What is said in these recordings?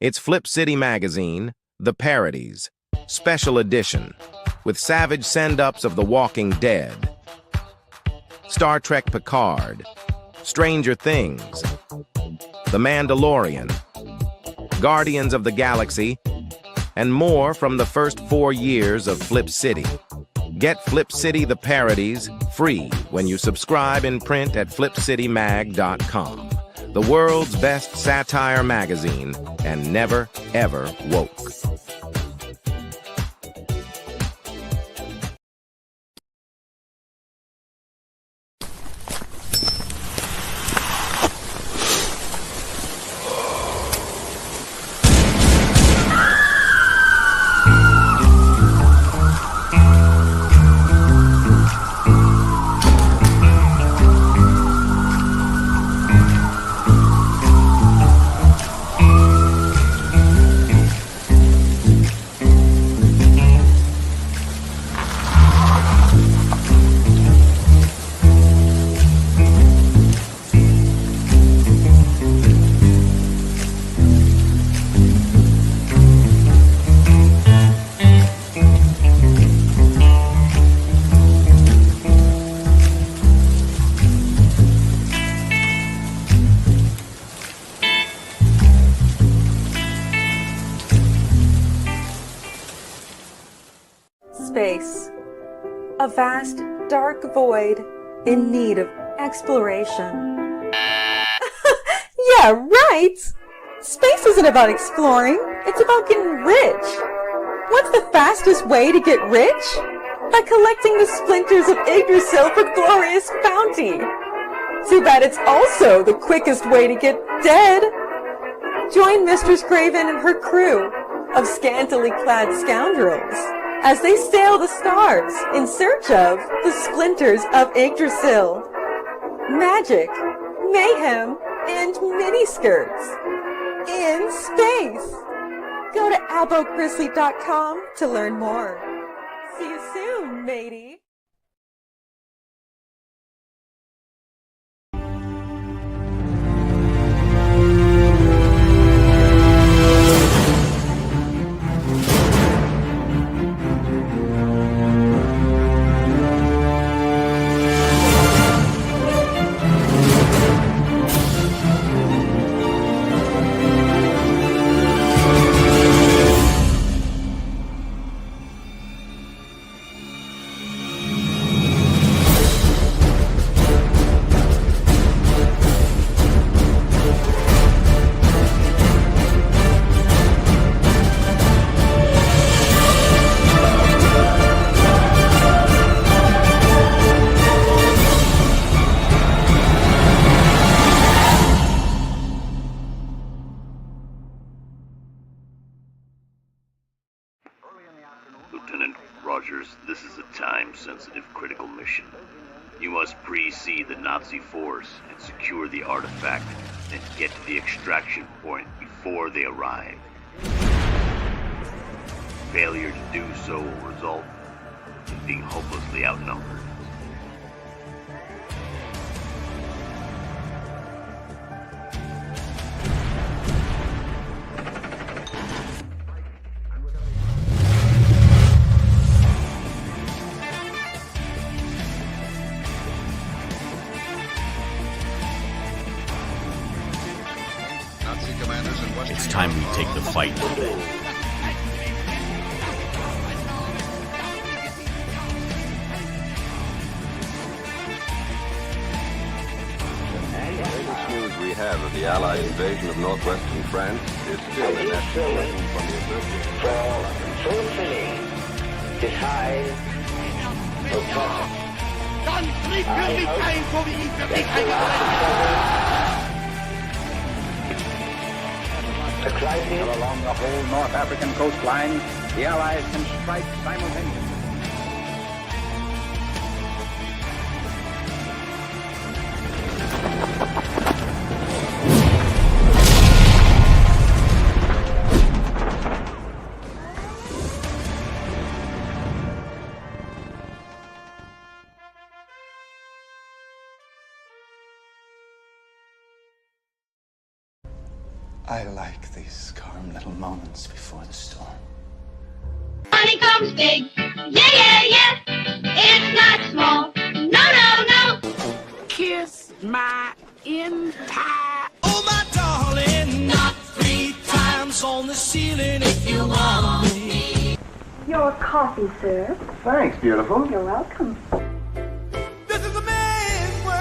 It's Flip City Magazine, The Parodies, Special Edition, with savage send-ups of The Walking Dead, Star Trek Picard, Stranger Things, The Mandalorian, Guardians of the Galaxy, and more from the first 4 years of Flip City. Get Flip City The Parodies free when you subscribe in print at flipcitymag.com. The world's best satire magazine, and never, ever woke. Space. A vast, dark void in need of exploration. Yeah, right! Space isn't about exploring, it's about getting rich. What's the fastest way to get rich? By collecting the splinters of Yggdrasil for glorious bounty. Too bad it's also the quickest way to get dead. Join Mistress Craven and her crew of scantily clad scoundrels as they sail the stars in search of the splinters of Yggdrasil. Magic, mayhem, and miniskirts in space. Go to abogrizzly.com to learn more. See you soon, matey. Lieutenant Rogers, this is a time-sensitive critical mission. You must pre-see the Nazi force and secure the artifact, then get to the extraction point before they arrive. Failure to do so will result in being hopelessly outnumbered. It's time we take the fight to them. The latest news we have of the Allied invasion of northwestern France is still an escalation from the assertion. For fulfilling this high objective. Dann tritt für mich ein, so wie ich für dich eingetreten A crisis along the whole North African coastline, the Allies can strike simultaneously. I like these calm little moments before the storm. Money comes big. Yeah, yeah, yeah. It's not small. No, no, no. Kiss my entire. Oh, my darling. Not 3 times on the ceiling if you want me. Your coffee, sir. Thanks, beautiful. You're welcome. This is a man's world.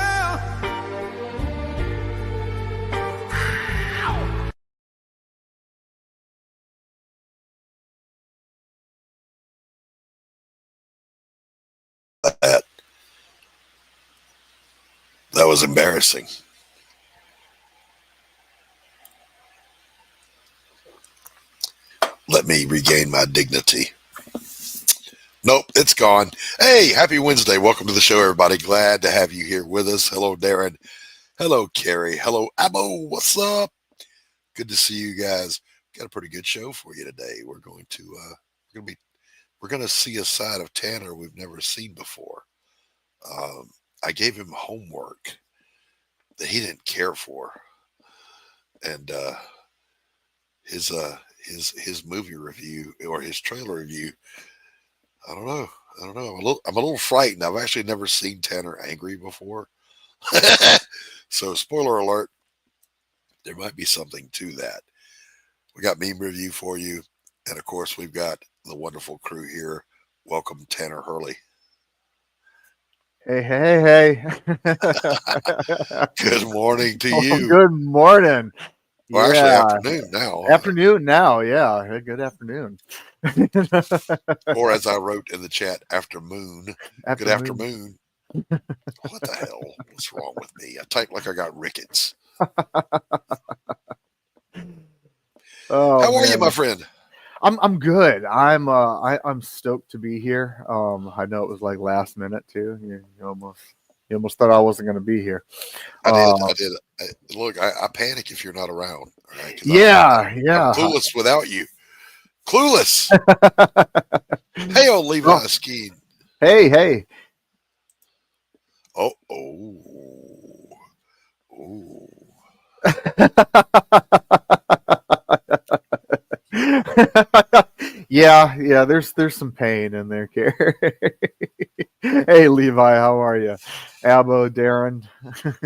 That was embarrassing. Let me regain my dignity. Nope, it's gone. Hey, happy Wednesday. Welcome to the show, everybody. Glad to have you here with us. Hello, Darren. Hello, Carrie. Hello, Abo. What's up? Good to see you guys. Got a pretty good show for you today. We're going to see a side of Tanner we've never seen before. I gave him homework that he didn't care for, and his movie review or his trailer review. I don't know. I'm a little frightened. I've actually never seen Tanner angry before, so spoiler alert. There might be something to that. We got meme review for you, and of course we've got the wonderful crew here. Welcome, Tanner Hurley. Hey. Good morning to you. Good morning. Well, actually, afternoon now. Afternoon now, yeah. Good afternoon. Or as I wrote in the chat, afternoon. Good afternoon. What the hell? What's wrong with me? I type like I got rickets. How are you, my friend? I'm good. I'm stoked to be here. I know it was like last minute too. You almost thought I wasn't going to be here. I did. Look, I panic if you're not around. Right? Yeah. I'm clueless without you. Clueless. Hey, old Levi Skeen. Hey. Oh. Yeah. There's some pain in there, Carrie. Hey, Levi, how are you? Abo, Darren.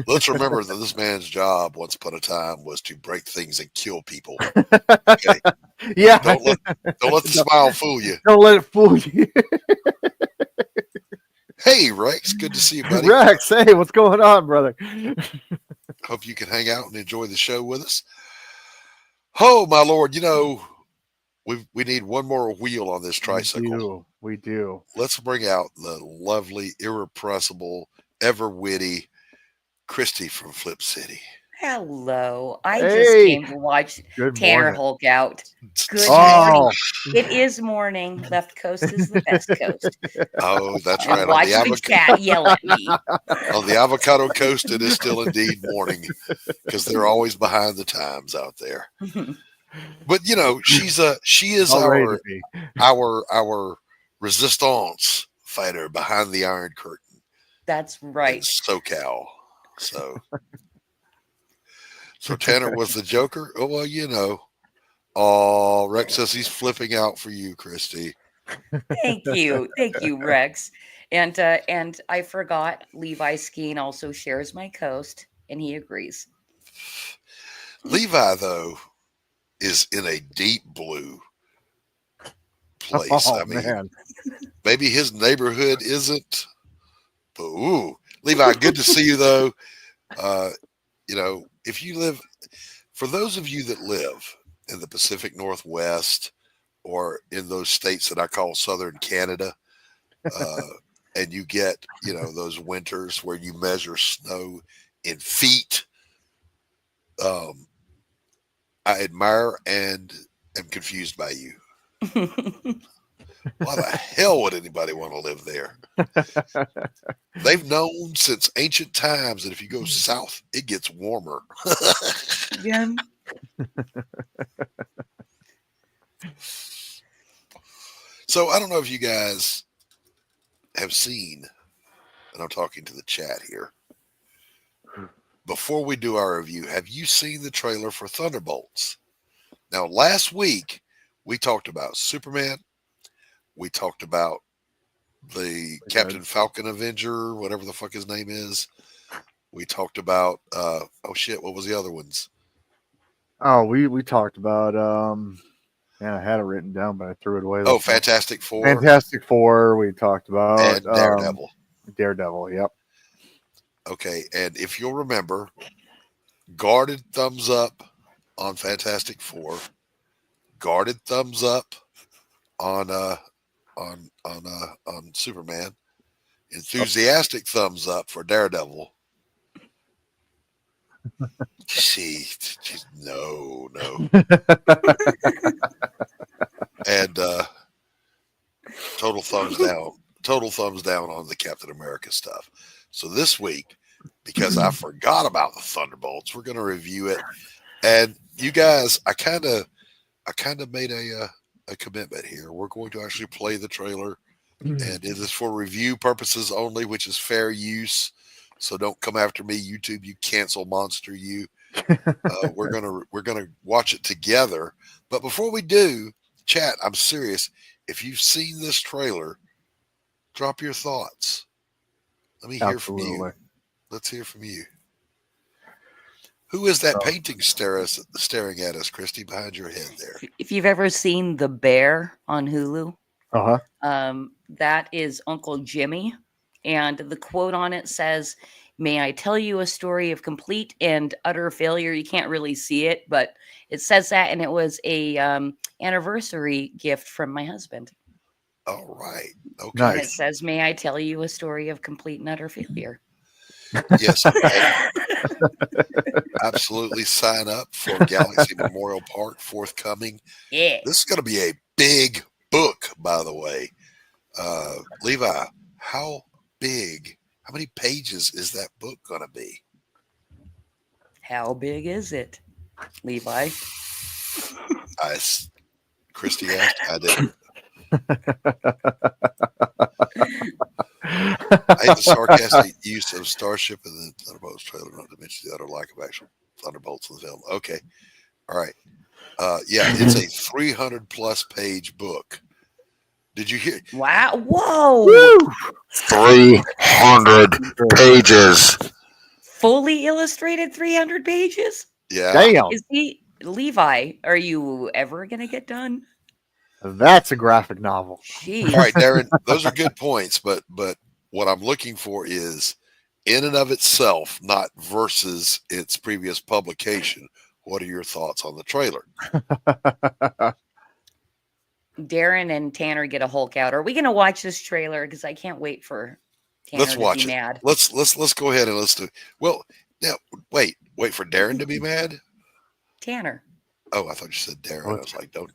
Let's remember that this man's job once upon a time was to break things and kill people. Okay? Yeah. Don't let the smile fool you. Don't let it fool you. Hey, Rex. Good to see you, buddy. Rex, hey, what's going on, brother? Hope you can hang out and enjoy the show with us. Oh, my Lord. We need one more wheel on this tricycle. We do. Let's bring out the lovely, irrepressible, ever witty Christy from Flip City. Hello. I just came to watch Tanner Hulk out. Good morning. It is morning. Left coast is the best coast. Oh, that's right. Watch the cat yell at me. On the avocado coast, it is still indeed morning because they're always behind the times out there. But she is our resistance fighter behind the Iron Curtain. That's right. In SoCal. So Tanner was the Joker. Oh well, Oh, Rex says he's flipping out for you, Christy. Thank you, Rex. And I forgot Levi Skeen also shares my coast, and he agrees. Levi though is in a deep blue place. I mean, man. Maybe his neighborhood isn't, but Levi, good to see you though. If you live, for those of you that live in the Pacific Northwest or in those states that I call Southern Canada, and you get, those winters where you measure snow in feet, I admire and am confused by you. Why the hell would anybody want to live there? They've known since ancient times that if you go south, it gets warmer. Yeah. So I don't know if you guys have seen, and I'm talking to the chat here, before we do our review, have you seen the trailer for Thunderbolts? Now, last week, we talked about Superman. We talked about the Captain Falcon Avenger, whatever the fuck his name is. We talked about, oh shit, what was the other ones? Oh, we talked about, I had it written down, but I threw it away. Oh, Fantastic Four. Fantastic Four, we talked about. And Daredevil. Daredevil, yep. Okay, and if you'll remember, guarded thumbs up on Fantastic Four, guarded thumbs up on Superman, enthusiastic thumbs up for Daredevil. No. And total thumbs down on the Captain America stuff. So this week, because I forgot about the Thunderbolts, we're going to review it. And you guys, I kind of made a commitment here. We're going to actually play the trailer, and it is for review purposes only, which is fair use. So don't come after me, YouTube. You cancel monster. You. We're gonna watch it together. But before we do, chat, I'm serious. If you've seen this trailer, drop your thoughts. Let me hear from you. Let's hear from you. Who is that painting staring at us, Christy, behind your head there? If you've ever seen The Bear on Hulu, that is Uncle Jimmy. And the quote on it says, "May I tell you a story of complete and utter failure?" You can't really see it, but it says that, and it was a anniversary gift from my husband. All right. Okay. Nice. And it says, "May I tell you a story of complete and utter failure?" Yes. Absolutely sign up for Galaxy Memorial Park forthcoming. Yeah. This is going to be a big book, by the way. Levi, how many pages is that book going to be? How big is it, Levi? Christy asked. I didn't. I hate the sarcastic use of Starship in the Thunderbolts trailer, not to mention the utter lack of actual Thunderbolts in the film. Okay. All right. Yeah, it's a 300+ page book. Did you hear? Wow. Whoa. Woo! 300 pages. Fully illustrated 300 pages? Yeah. Damn. Levi, are you ever going to get done? That's a graphic novel. Jeez. All right, Darren, those are good points, but what I'm looking for is in and of itself, not versus its previous publication. What are your thoughts on the trailer? Darren and Tanner get a Hulk out. Are we going to watch this trailer? Because I can't wait for Tanner Let's watch to be it. mad. Let's go ahead and let's do. Well, now wait for Darren to be mad. Tanner. Oh, I thought you said Darren. I was like, don't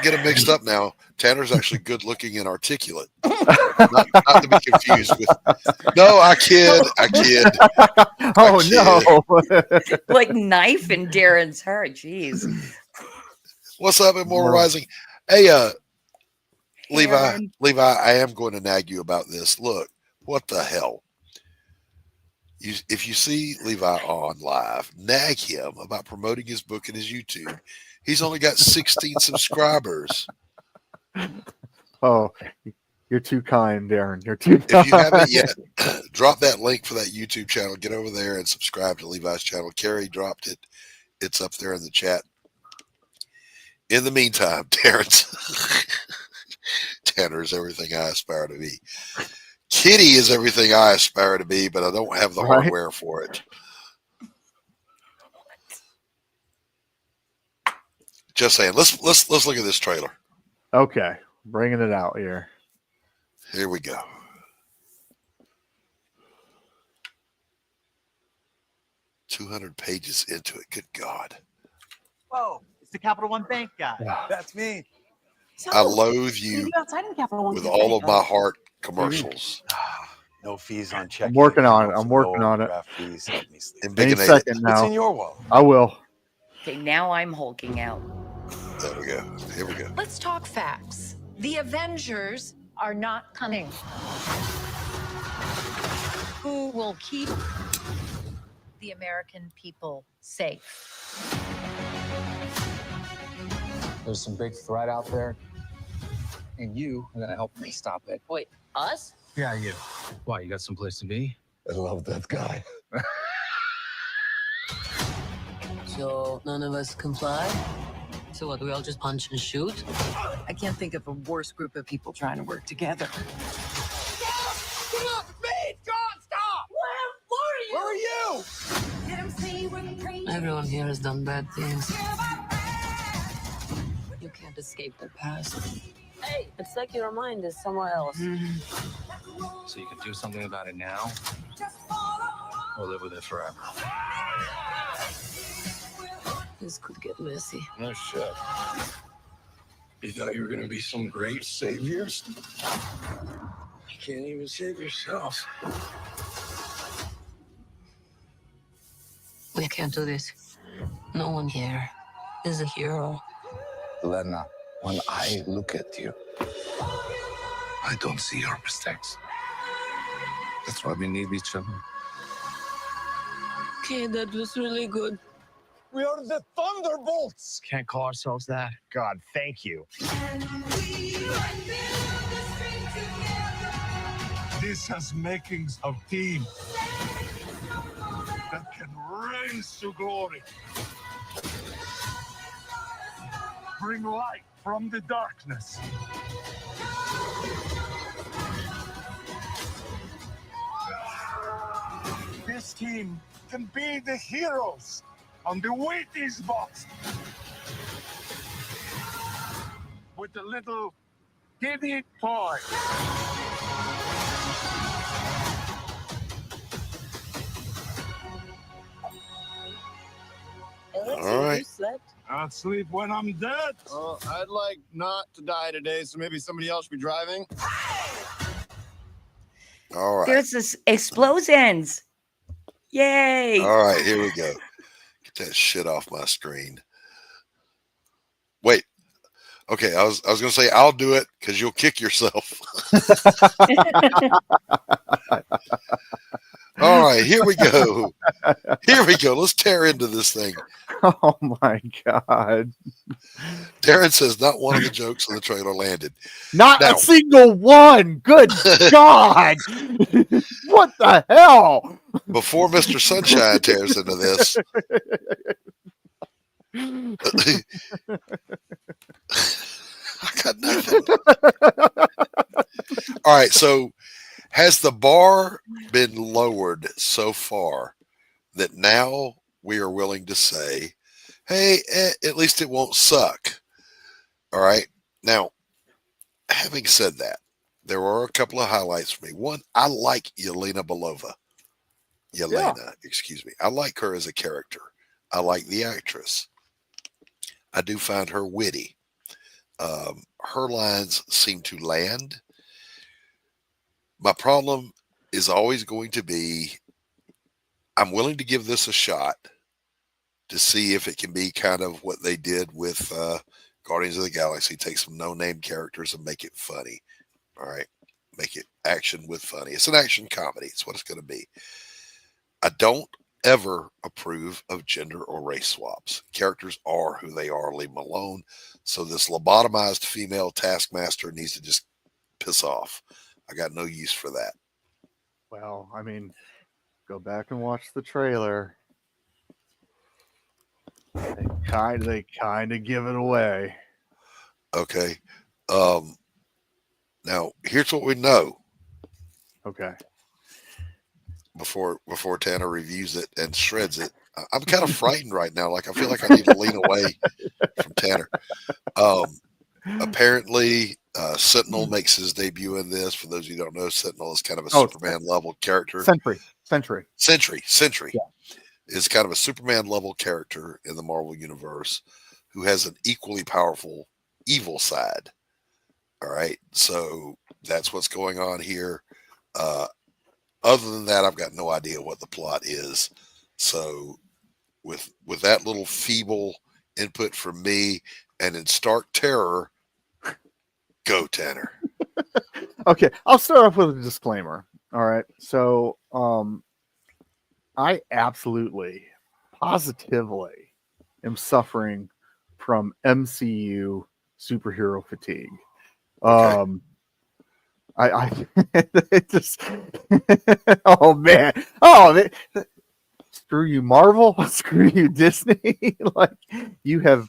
get them mixed up now. Tanner's actually good looking and articulate. not to be confused with. No, I kid. Oh no! Like knife in Darren's heart. Jeez. What's up, Immortal Rising? Hey, Levi, I am going to nag you about this. Look, what the hell? If you see Levi on live, nag him about promoting his book and his YouTube. He's only got 16 subscribers. Oh, you're too kind, Darren. You're too kind. If you haven't yet, drop that link for that YouTube channel. Get over there and subscribe to Levi's channel. Carrie dropped it. It's up there in the chat. In the meantime, Tanner is everything I aspire to be. Kitty is everything I aspire to be, but I don't have the hardware for it. Just saying. Let's look at this trailer. Okay, bringing it out here. Here we go. $200 pages into it. Good God. Whoa, it's the Capital One Bank guy. That's me. I loathe you with all of my heart. Commercials. No fees on checking. I'm working on it. Any second now. It's in your wallet. I will. Okay, now I'm hulking out. There we go. Here we go. Let's talk facts. The Avengers are not coming. Who will keep the American people safe. There's some big threat out there, and you are gonna help me stop it. Wait, us? Yeah, you. Why, you got someplace to be? I love that guy. So none of us comply? So what, do we all just punch and shoot? I can't think of a worse group of people trying to work together. Where are you? Everyone here has done bad things. You can't escape their past. Hey, it's like your mind is somewhere else. So you can do something about it now, or live with it forever. This could get messy. No shit. You thought you were gonna be some great saviors? You can't even save yourself. We can't do this. No one here is a hero. Lena, when I look at you, I don't see your mistakes. That's why we need each other. Okay, that was really good. We are the Thunderbolts. Can't call ourselves that. God, thank you. This has makings of team that can raise to glory. Bring light from the darkness. This team can be the heroes on the Wheaties box. With a little giddy toy. All right. You slept? I'll sleep when I'm dead. I'd like not to die today, so maybe somebody else should be driving. All right. There's this explosions. Yay. All right, here we go. Get that shit off my screen. Wait. Okay, I was gonna say I'll do it because you'll kick yourself. All right, here we go. Here we go. Let's tear into this thing. Oh my God. Darren says not one of the jokes on the trailer landed. Not Now- a single one. Good God. What the hell? Before Mr. Sunshine tears into this, I got nothing. All right, so has the bar been lowered so far that now we are willing to say, hey, at least it won't suck? All right. Now, having said that, there are a couple of highlights for me. One, I like Yelena, excuse me. I like her as a character. I like the actress. I do find her witty. Her lines seem to land. My problem is always going to be, I'm willing to give this a shot to see if it can be kind of what they did with Guardians of the Galaxy. Take some no-name characters and make it funny. All right. Make it action with funny. It's an action comedy. It's what it's going to be. I don't ever approve of gender or race swaps. Characters are who they are. Leave them alone. So this lobotomized female Taskmaster needs to just piss off. I got no use for that. Well, I mean, go back and watch the trailer. They kind of give it away. Okay. Now here's what we know. Okay. Before Tanner reviews it and shreds it, I'm kind of frightened right now. Like I feel like I need to lean away from Tanner. Apparently, Sentinel makes his debut in this. For those of you who don't know, Sentinel is kind of a Superman level character. Sentry. Yeah. Is kind of a Superman level character in the Marvel universe who has an equally powerful evil side. All right. So that's what's going on here. Other than that, I've got no idea what the plot is. So with that little feeble input from me and in stark terror, go Tanner. Okay. I'll start off with a disclaimer. All right. So, I absolutely, positively am suffering from MCU superhero fatigue. Okay. I it just oh man, screw you Marvel, screw you Disney. Like you have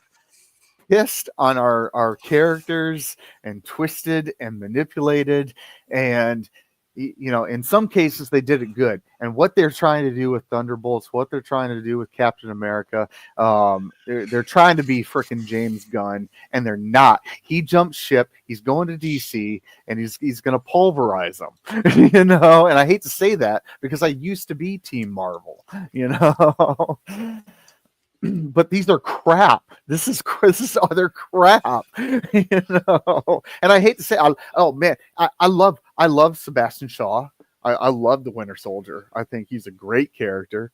pissed on our characters and twisted and manipulated, and in some cases they did it good. And what they're trying to do with Thunderbolts, what they're trying to do with Captain America, they're trying to be freaking James Gunn, and they're not. He jumped ship, he's going to DC, and he's going to pulverize them. And I hate to say that because I used to be Team Marvel. But these are crap. This is other crap, And I hate to say, I love Sebastian Shaw. I love the Winter Soldier. I think he's a great character.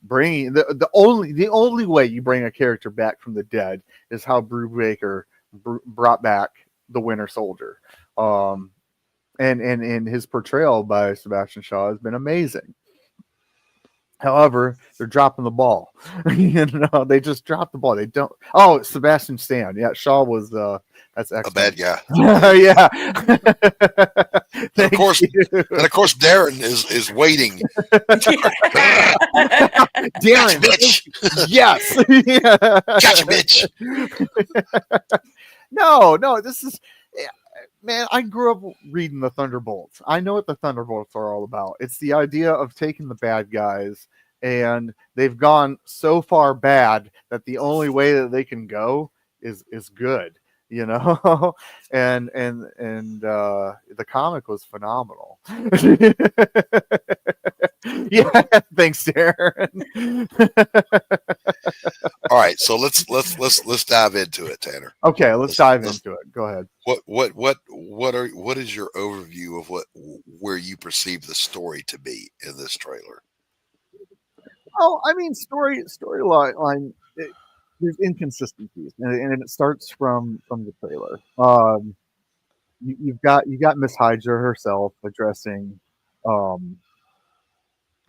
Bringing the only way you bring a character back from the dead is how Brubaker brought back the Winter Soldier. And his portrayal by Sebastian Shaw has been amazing. However, they're dropping the ball. They just dropped the ball. They don't. Oh, Sebastian Stan. Yeah, Shaw was that's a bad guy. Yeah. And of course, Darren is waiting. Darren, bitch. Yes. Gotcha, bitch. No, this is. Man, I grew up reading the Thunderbolts. I know what the Thunderbolts are all about. It's the idea of taking the bad guys, and they've gone so far bad that the only way that they can go is good, and the comic was phenomenal. Yeah, thanks, Darren. All right, so let's dive into it, Tanner. Okay, let's dive into it. Go ahead. What is your overview of where you perceive the story to be in this trailer? Well, I mean, storyline. There's inconsistencies, and it starts from the trailer. You've got Miss Hydra herself addressing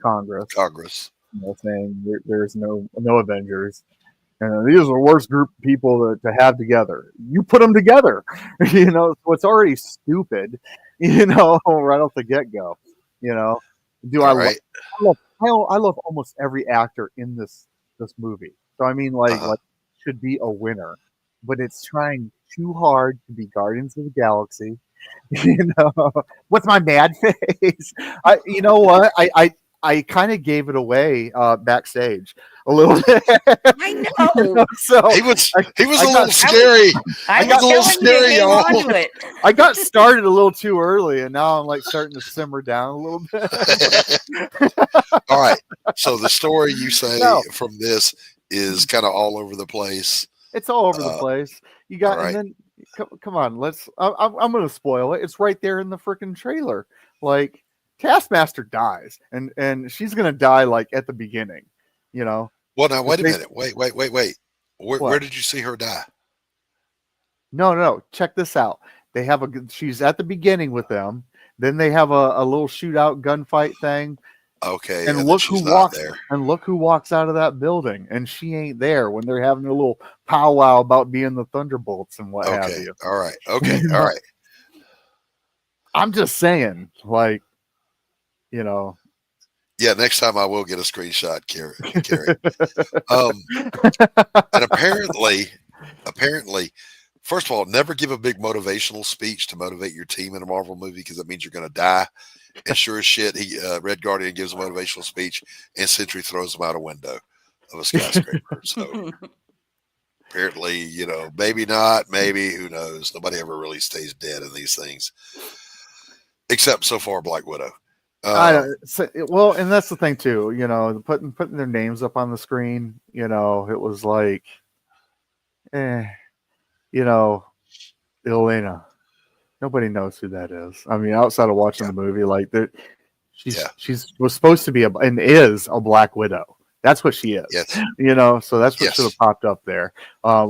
Congress, saying there's no Avengers, and these are the worst group of people to have together. You put them together, so it's already stupid, right off the get go. I love almost every actor in this movie. So I mean, like should be a winner, but it's trying too hard to be Guardians of the Galaxy. What's my mad face? You know what? I kind of gave it away backstage a little bit. I know. So he was a little scary. I was a little scary, y'all. I got started a little too early, and now I'm like starting to simmer down a little bit. All right. So the story you say from this is kind of all over the place. It's all over the place. You got, right. And then come on, I'm going to spoil it. It's right there in the freaking trailer. Like, Taskmaster dies, and she's gonna die like at the beginning, Well, now wait a minute. Wait. Where did you see her die? No. Check this out. They have she's at the beginning with them. Then they have a little shootout gunfight thing. Okay. And look who walks there. And look who walks out of that building, and she ain't there when they're having a little powwow about being the Thunderbolts and what have you. All right. Okay. All right. I'm just saying, like. Yeah, next time I will get a screenshot, Carrie. And apparently, first of all, never give a big motivational speech to motivate your team in a Marvel movie because that means you're going to die. And sure as shit, Red Guardian gives a motivational speech, and Sentry throws him out a window of a skyscraper. So apparently, maybe not, maybe, who knows? Nobody ever really stays dead in these things, except so far Black Widow. Well, and that's the thing too, putting their names up on the screen, it was like, Elena. Nobody knows who that is. I mean, outside of watching the movie, like she was supposed to be and is a Black Widow. That's what she is. Yes. So that's what should have popped up there.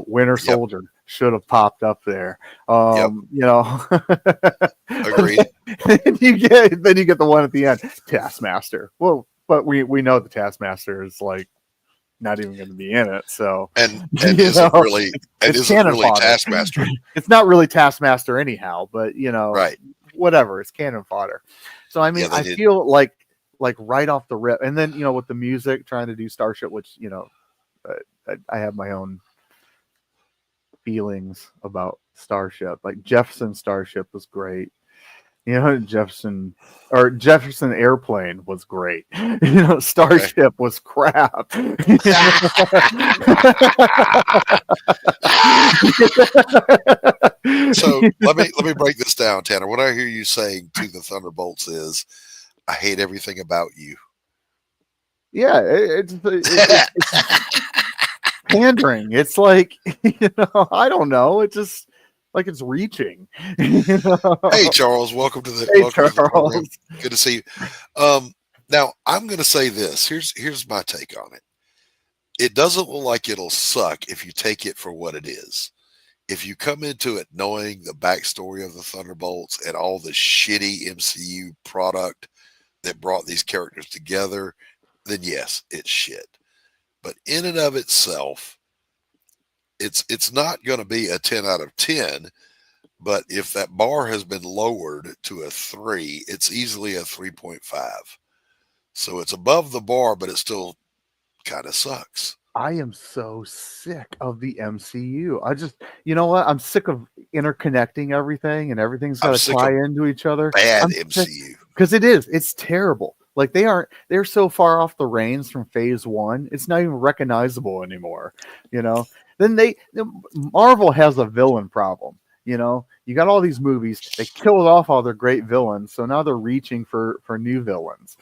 Winter Soldier should have popped up there. Agreed. Then you get the one at the end, Taskmaster. Well, but we know the Taskmaster is like not even going to be in it. So and isn't really fodder. Taskmaster. It's not really Taskmaster anyhow, but right. Whatever, it's cannon fodder. So I mean, I feel like right off the rip, and then with the music trying to do Starship, which I have my own feelings about Starship. Like Jefferson Starship was great. Jefferson Airplane was great. Starship was crap. So let me break this down, Tanner. What I hear you saying to the Thunderbolts is, I hate everything about you. Yeah, it's pandering. It's like I don't know. It's just like it's reaching. Hey, Charles, welcome to the program. Good to see you. Now I'm going to say this. Here's my take on it. It doesn't look like it'll suck if you take it for what it is. If you come into it knowing the backstory of the Thunderbolts and all the shitty MCU product that brought these characters together, then yes, it's shit. But in and of itself, it's not going to be a 10 out of 10. But if that bar has been lowered to a 3, it's easily a 3.5. So it's above the bar, but it still kind of sucks. I am so sick of the MCU. I just, you know what? I'm sick of interconnecting everything and everything's got to tie into each other. Bad MCU. Because it's terrible. Like they're so far off the reins from phase 1. It's not even recognizable anymore. Then Marvel has a villain problem. You got all these movies. They killed off all their great villains, so now they're reaching for new villains.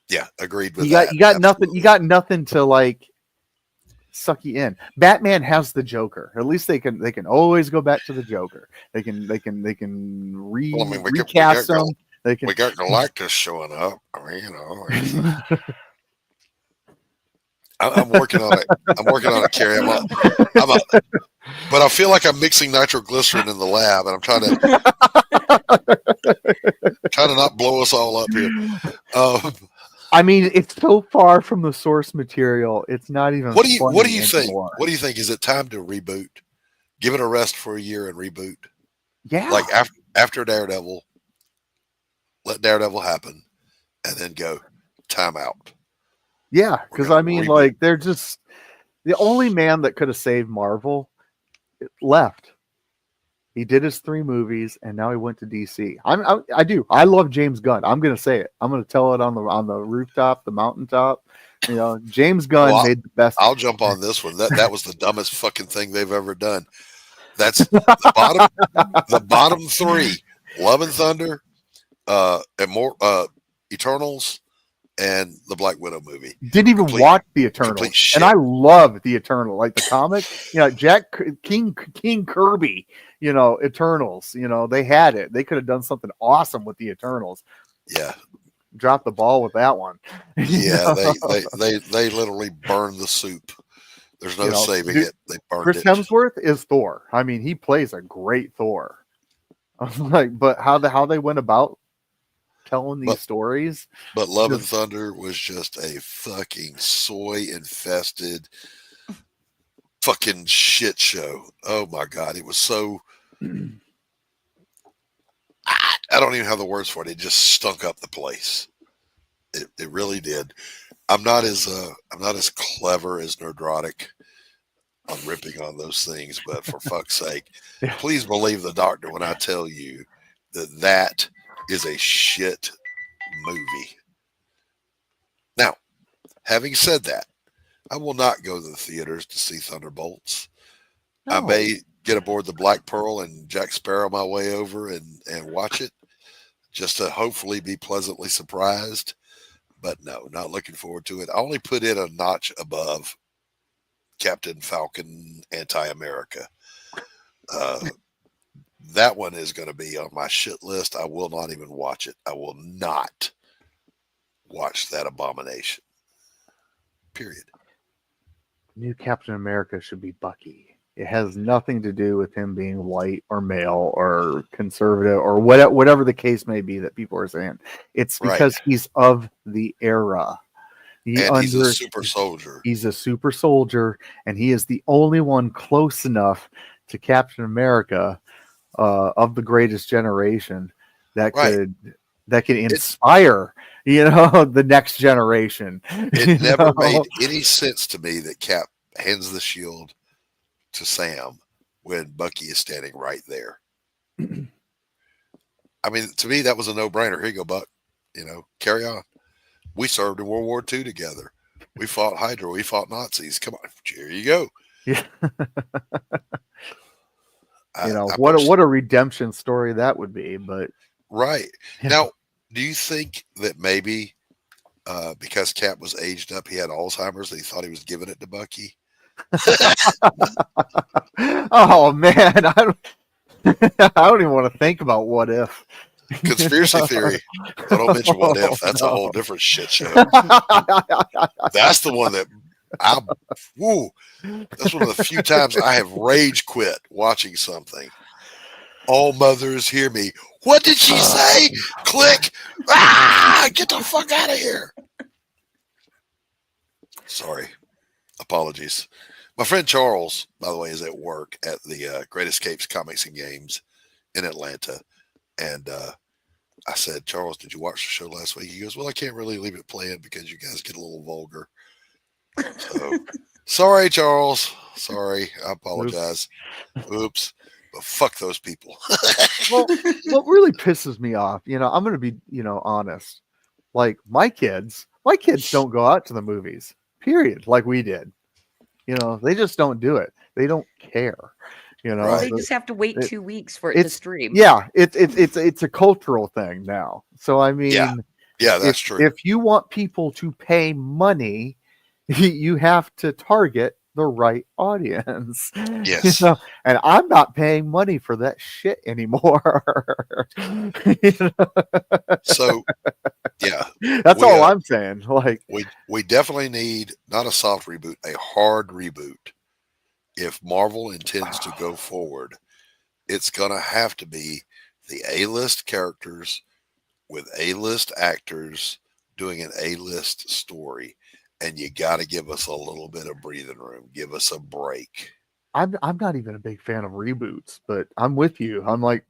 Yeah, agreed with that. You got nothing. You got nothing to like suck you in. Batman has the Joker. At least they can always go back to the Joker. They can recast them. We got Galactus showing up. I mean, I'm working on it. I'm working on it, Carrie. But I feel like I'm mixing nitroglycerin in the lab, and I'm trying to not blow us all up here. I mean, it's so far from the source material. It's not even. What do you think? What do you think? Is it time to reboot? Give it a rest for a year and reboot. Yeah. Like after Daredevil, let Daredevil happen, and then go time out. Yeah, because I mean, like they're just the only man that could have saved Marvel left. He did his 3 movies, and now he went to DC. I do. I love James Gunn. I'm going to say it. I'm going to tell it on the rooftop, the mountaintop. James Gunn made the best. I'll jump on this one. That was the dumbest fucking thing they've ever done. That's the bottom 3: Love and Thunder, Eternals, and the Black Widow movie. Didn't even watch the Eternals, and I love the Eternal, like the comic. Jack King Kirby. Eternals. They had it. They could have done something awesome with the Eternals. Yeah, dropped the ball with that one. Yeah, they literally burned the soup. There's no saving it. They burned Chris it. Hemsworth is Thor. I mean, he plays a great Thor. But how they went about telling these stories. But Love and Thunder was just a fucking soy-infested fucking shit show. Oh my God. It was so... I don't even have the words for it. It just stunk up the place. It really did. I'm not as clever as Nerdrotic on ripping on those things, but for fuck's sake, please believe the doctor when I tell you that is a shit movie. Now, having said that, I will not go to the theaters to see Thunderbolts. No. I may get aboard the Black Pearl and Jack Sparrow my way over and watch it just to hopefully be pleasantly surprised. But no, not looking forward to it. I only put it a notch above Captain Falcon Anti-America. That one is going to be on my shit list. I will not even watch it. I will not watch that abomination. Period. New Captain America should be Bucky. It has nothing to do with him being white or male or conservative or whatever the case may be that people are saying. It's Right. because he's of the era. And he's a super soldier. He's a super soldier, and he is the only one close enough to Captain America of the greatest generation that can inspire, the next generation. It never made any sense to me that Cap hands the shield to Sam when Bucky is standing right there. I mean, to me, that was a no-brainer. Here you go, Buck. Carry on. We served in World War II together. We fought Hydra. We fought Nazis. Come on, here you go. Yeah. What a redemption story that would be. But right now, do you think that maybe because Cap was aged up, he had Alzheimer's, and he thought he was giving it to Bucky? Oh man, I don't even want to think about what if. Conspiracy theory. I don't mention what if. That's a whole different shit show. That's the one that that's one of the few times I have rage quit watching something. All mothers hear me. What did she say? Click. Get the fuck out of here. Sorry. Apologies. My friend Charles, by the way, is at work at the Great Escapes Comics and Games in Atlanta. And I said, Charles, did you watch the show last week? He goes, well, I can't really leave it playing because you guys get a little vulgar. So, sorry, Charles. Sorry. I apologize. Oops. But fuck those people. Well, what really pisses me off, I'm going to be, honest. Like my kids don't go out to the movies, period, like we did. They just don't do it. They don't care. They just have to wait 2 weeks for it to stream. Yeah, it's a cultural thing now. So I mean, yeah, that's true. If you want people to pay money, you have to target the right audience. Yes. And I'm not paying money for that shit anymore. So yeah. That's all I'm saying. Like we definitely need not a soft reboot, a hard reboot. If Marvel intends to go forward, it's gonna have to be the A-list characters with A-list actors doing an A-list story. And you got to give us a little bit of breathing room. Give us a break. I'm not even a big fan of reboots, but I'm with you. I'm like,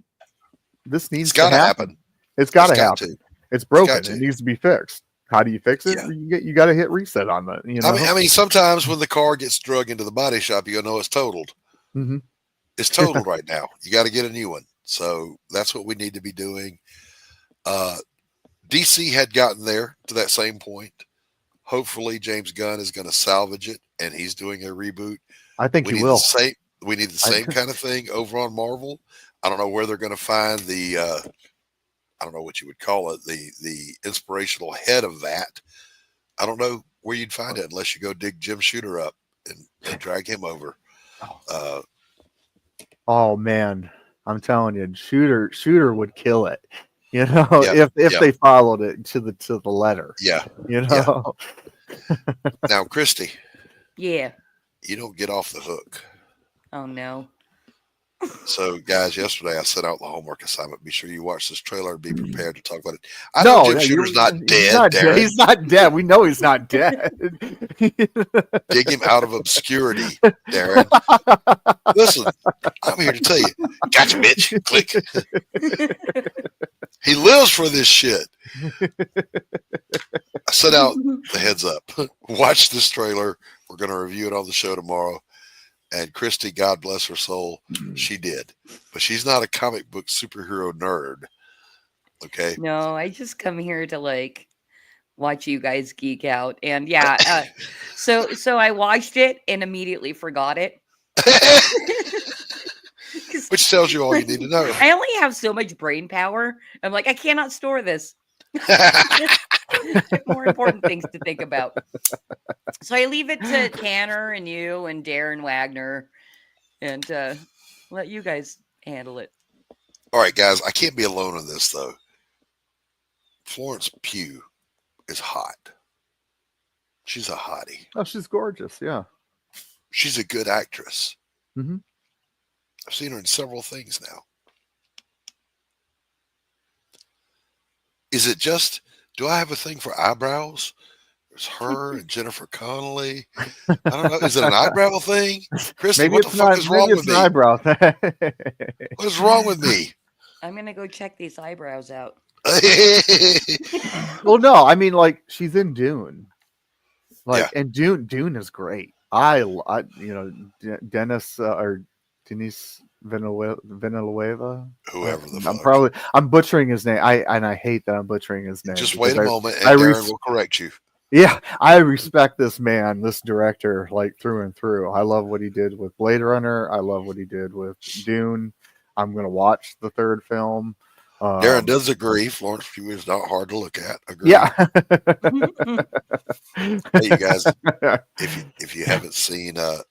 this needs to happen. It's got to happen. It's broken. It needs to be fixed. How do you fix it? Yeah. You got to hit reset on that. I mean, sometimes when the car gets drug into the body shop, you know it's totaled. Mm-hmm. It's totaled right now. You got to get a new one. So that's what we need to be doing. DC had gotten there to that same point. Hopefully, James Gunn is going to salvage it, and he's doing a reboot. I think he will. We need the same kind of thing over on Marvel. I don't know where they're going to find the, I don't know what you would call it, the inspirational head of that. I don't know where you'd find it unless you go dig Jim Shooter up and drag him over. Oh man, I'm telling you, Shooter would kill it. If they followed it to the letter. Yeah. Now, Christy. Yeah. You don't get off the hook. Oh no. So, guys, yesterday I sent out the homework assignment. Be sure you watch this trailer and be prepared to talk about it. I know Jim Shooter's not dead, Darren. He's not dead. We know he's not dead. Dig him out of obscurity, Darren. Listen, I'm here to tell you. Gotcha, bitch. Click. He lives for this shit. I sent out the heads up. Watch this trailer. We're going to review it on the show tomorrow. And Christy, God bless her soul, she did. But she's not a comic book superhero nerd. Okay? No, I just come here to watch you guys geek out. And so I watched it and immediately forgot it. Which tells you all you need to know. I only have so much brain power. I'm like, I cannot store this. More important things to think about. So I leave it to Tanner and you and Darren Wagner and let you guys handle it. All right, guys. I can't be alone in this, though. Florence Pugh is hot. She's a hottie. Oh, she's gorgeous. Yeah. She's a good actress. Mm-hmm. I've seen her in several things now. Is it just, do I have a thing for eyebrows? There's her and Jennifer Connelly. I don't know. Is it an eyebrow thing? Kristen, Maybe what the it's fuck not. is Maybe wrong it's with an me? eyebrow thing. What is wrong with me? I'm gonna go check these eyebrows out. Well, no, I mean, like, she's in Dune, like, Yeah. and Dune is great. I Dennis or Denise Villeneuve. Whoever the fuck. I'm butchering his name. I hate that I'm butchering his name. Just because wait a moment, and I Darren will correct you. Yeah, I respect this man, this director, like through and through. I love what he did with Blade Runner. I love what he did with Dune. I'm gonna watch the third film. Darren does agree. Florence Pugh is not hard to look at. Agree. Yeah. Hey, you guys, if you haven't seen the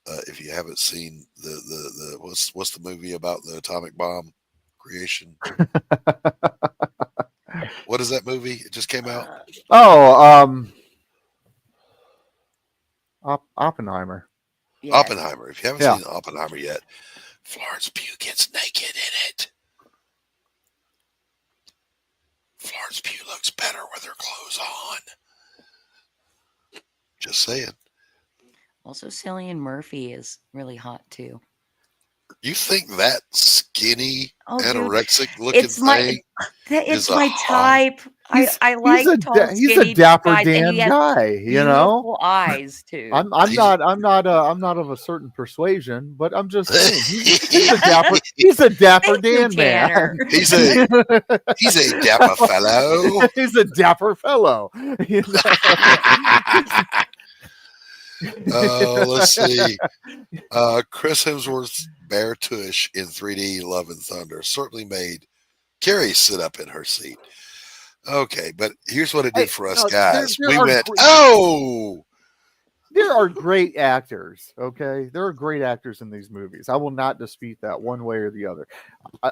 what's the movie about the atomic bomb creation? What is that movie? It just came out. Oh, Oppenheimer. Yes. Oppenheimer. If you haven't seen Oppenheimer yet, Florence Pugh gets naked in it. Florence Pugh looks better with her clothes on. Just saying. Also, Cillian Murphy is really hot too. You think that skinny, anorexic dude, looking it's my thing it's is my type. I like tall, he's skinny a dapper guys, and Dan he has guy, you know. beautiful eyes too. I'm not of a certain persuasion, but I'm just saying he's a dapper Thank you, Dan man. Tanner. He's a dapper fellow. He's a dapper fellow. You know? Let's see. Chris Hemsworth's Bear Tush in 3D Love and Thunder certainly made Carrie sit up in her seat. Okay, but here's what it did for us guys. We went, there are great actors, okay? There are great actors in these movies. I will not dispute that one way or the other.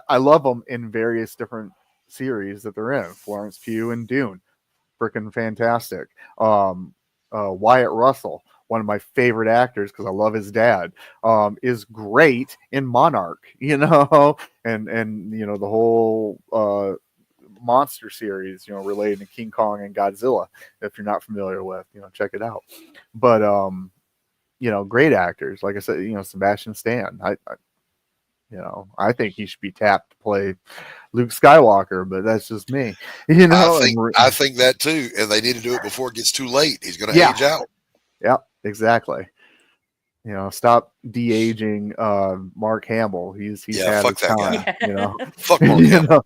I love them in various different series that they're in. Florence Pugh and Dune, freaking fantastic. Wyatt Russell, one of my favorite actors because I love his dad, is great in Monarch, you know, and you know the whole monster series, you know, related to King Kong and Godzilla. If you're not familiar with, you know, check it out. But you know, great actors. Like I said, you know, Sebastian Stan. I think he should be tapped to play Luke Skywalker, but that's just me. You know, I think that too, and they need to do it before it gets too late. He's going to age out. Yeah, exactly. You know, stop de-aging Mark Hamill. He's had fuck his that time. guy. You know, Fuck Mark Hamill.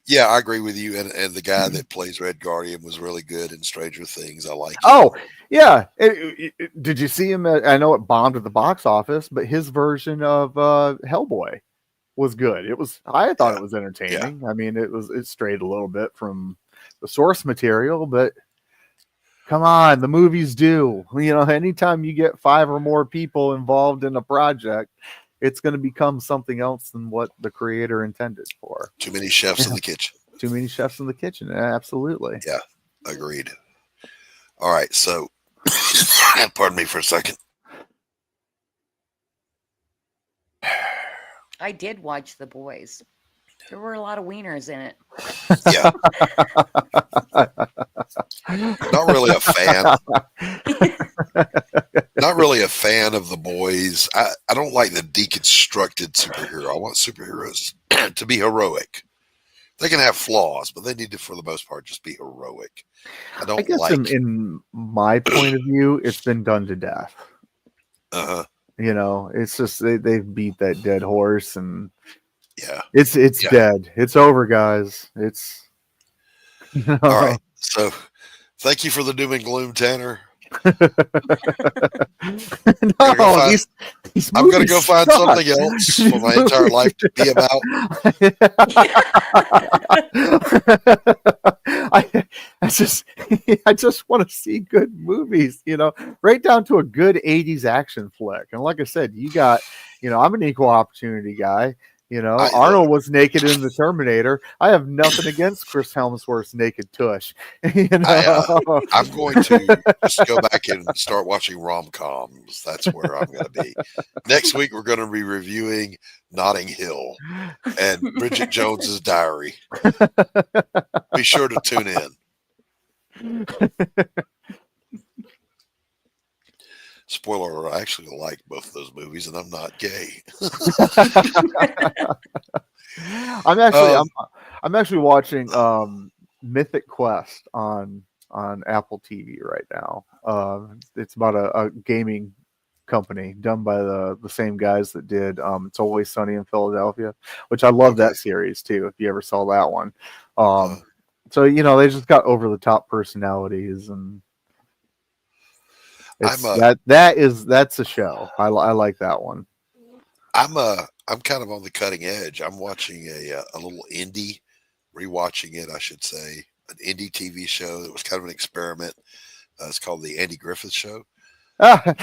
Yeah, I agree with you. And the guy that plays Red Guardian was really good in Stranger Things. I like him. Oh, yeah. Did you see him? I know it bombed at the box office, but his version of Hellboy was good. I thought it was entertaining. I mean, it strayed a little bit from the source material, but come on, the movies do. You know, anytime you get 5 or more people involved in a project, it's going to become something else than what the creator intended for. Too many chefs in the kitchen. Too many chefs in the kitchen. Absolutely. Yeah, agreed. All right, so pardon me for a second. I did watch The Boys. There were a lot of wieners in it. Yeah. Not really a fan. Not really a fan of The Boys. I don't like the deconstructed superhero. I want superheroes to be heroic. They can have flaws, but they need to, for the most part, just be heroic. I guess in my point of view, it's been done to death. Uh-huh. You know, it's just they've beat that dead horse, and it's dead. It's over, guys. It's all right. So, thank you for the doom and gloom, Tanner. No, I'm going to go find something else for my entire life to be about. I just want to see good movies, you know, right down to a good 80s action flick. And like I said, you got, you know, I'm an equal opportunity guy. You know, Arnold was naked in the Terminator. I have nothing against Chris Hemsworth's naked tush. You know? I'm going to just go back and start watching rom-coms. That's where I'm going to be. Next week, we're going to be reviewing Notting Hill and Bridget Jones's Diary. Be sure to tune in. Spoiler alert, I actually like both of those movies, and I'm not gay. I'm actually watching Mythic Quest on Apple TV right now. It's about a gaming company done by the same guys that did It's Always Sunny in Philadelphia, which I love that series too, if you ever saw that one. So, you know, they just got over the top personalities, and that's a show. I like that one. I'm kind of on the cutting edge. I'm watching a little indie, rewatching it, I should say, an indie TV show that was kind of an experiment. It's called The Andy Griffith Show. I'm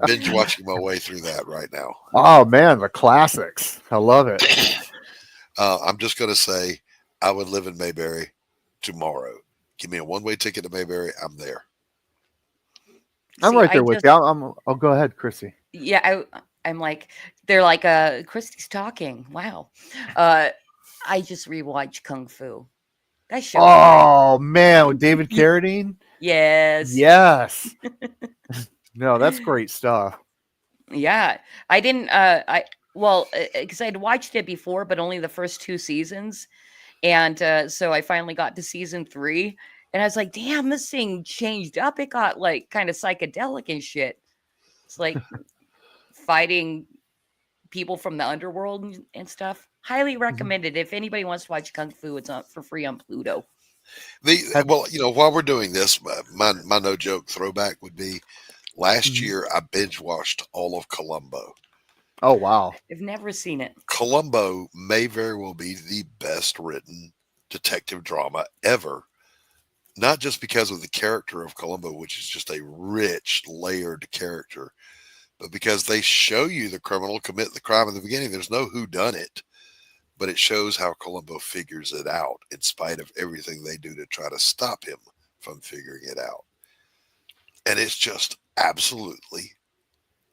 binge watching my way through that right now. Oh man, the classics! I love it. I'm just going to say, I would live in Mayberry tomorrow. Give me a one-way ticket to Mayberry. I'm there. I'm right there with you. I'll go ahead, Chrissy. Yeah, I'm like, they're like, Christy's talking. Wow. I just rewatched Kung Fu. That show. Oh man, with David Carradine. Yes. Yes. No, that's great stuff. Yeah, I didn't. Because I'd watched it before, but only the first 2 seasons, and so I finally got to season 3. And I was like, damn, this thing changed up. It got like kind of psychedelic and shit. It's like fighting people from the underworld and stuff. Highly recommended. If anybody wants to watch Kung Fu, it's on for free on Pluto. Well, you know, while we're doing this, my no joke throwback would be last year I binge watched all of Columbo. Oh wow! I've never seen it. Columbo may very well be the best written detective drama ever. Not just because of the character of Columbo, which is just a rich, layered character, but because they show you the criminal commit the crime in the beginning. There's no whodunit, but it shows how Columbo figures it out in spite of everything they do to try to stop him from figuring it out. And it's just absolutely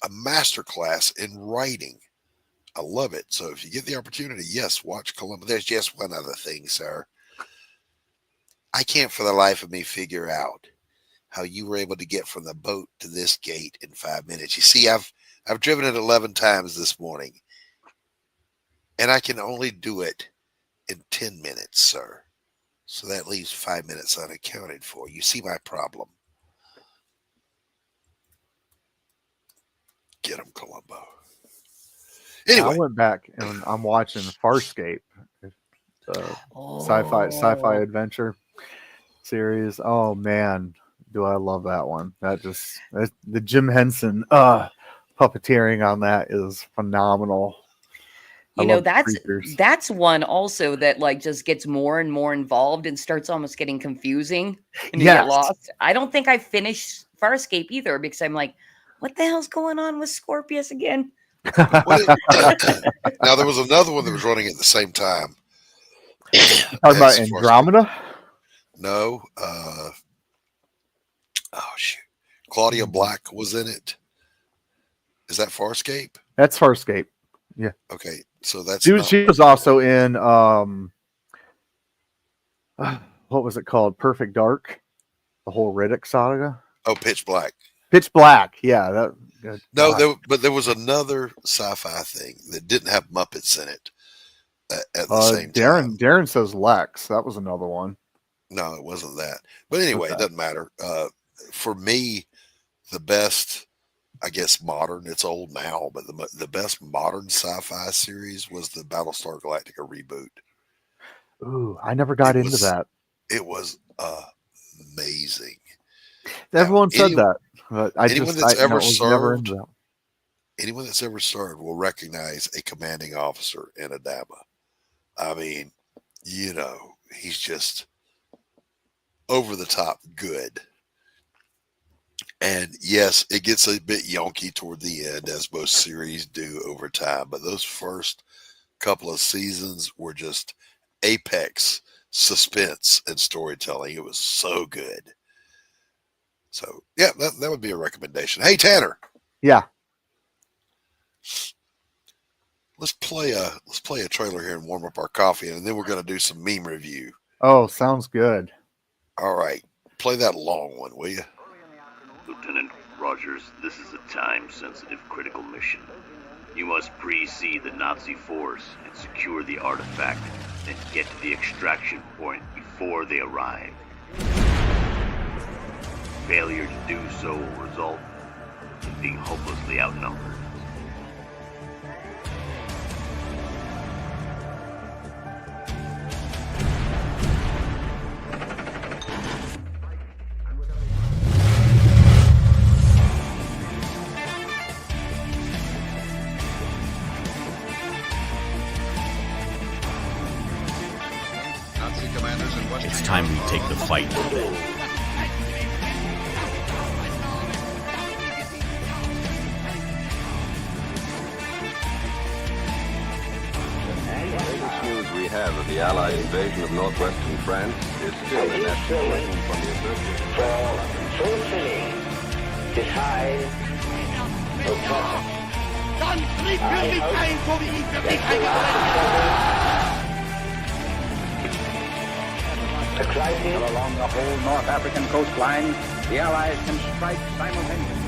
a masterclass in writing. I love it. So if you get the opportunity, yes, watch Columbo. There's just one other thing, sir. I can't for the life of me figure out how you were able to get from the boat to this gate in 5 minutes. You see, I've driven it 11 times this morning, and I can only do it in 10 minutes, sir. So that leaves 5 minutes unaccounted for. You see my problem. Get him, Columbo. Anyway. I went back and I'm watching Farscape, sci-fi adventure series. Oh man, do I love that one. The Jim Henson puppeteering on that is phenomenal. You know, that's one also that like just gets more and more involved and starts almost getting confusing and you get lost. I don't think I finished Farscape either because I'm like, what the hell's going on with Scorpius again? Now there was another one that was running at the same time. Talking about Andromeda? No. Claudia Black was in it. Is that Farscape? That's Farscape. Yeah. Okay. So that's she was also in what was it called? Perfect Dark, the whole Riddick saga. Oh, Pitch Black. Pitch Black. Yeah. But there was another sci-fi thing that didn't have Muppets in it at the same time. Darren says Lex. That was another one. No, it wasn't that. But anyway, it doesn't matter. For me, the best, I guess, modern, it's old now, but the best modern sci-fi series was the Battlestar Galactica reboot. Ooh, I never got into that. It was amazing. Everyone said that. But anyone that's ever served will recognize a commanding officer in Adama. I mean, you know, he's just over the top good. And yes, it gets a bit yonky toward the end, as most series do over time. But those first couple of seasons were just apex suspense and storytelling. It was so good. So yeah, that would be a recommendation. Hey Tanner, Yeah. let's play a trailer here and warm up our coffee, and then we're going to do some meme review. Oh, sounds good. All right, play that long one, will you? Lieutenant Rogers, this is a time-sensitive critical mission. You must precede the Nazi force and secure the artifact, then get to the extraction point before they arrive. Failure to do so will result in being hopelessly outnumbered. Nazi commanders in Western It's time we take the fight to bed. The latest news we have of the Allied invasion of northwestern France is still in escalation from the assertion. For fulfilling this high oppressor. A crisis Along the whole North African coastline, the Allies can strike simultaneously.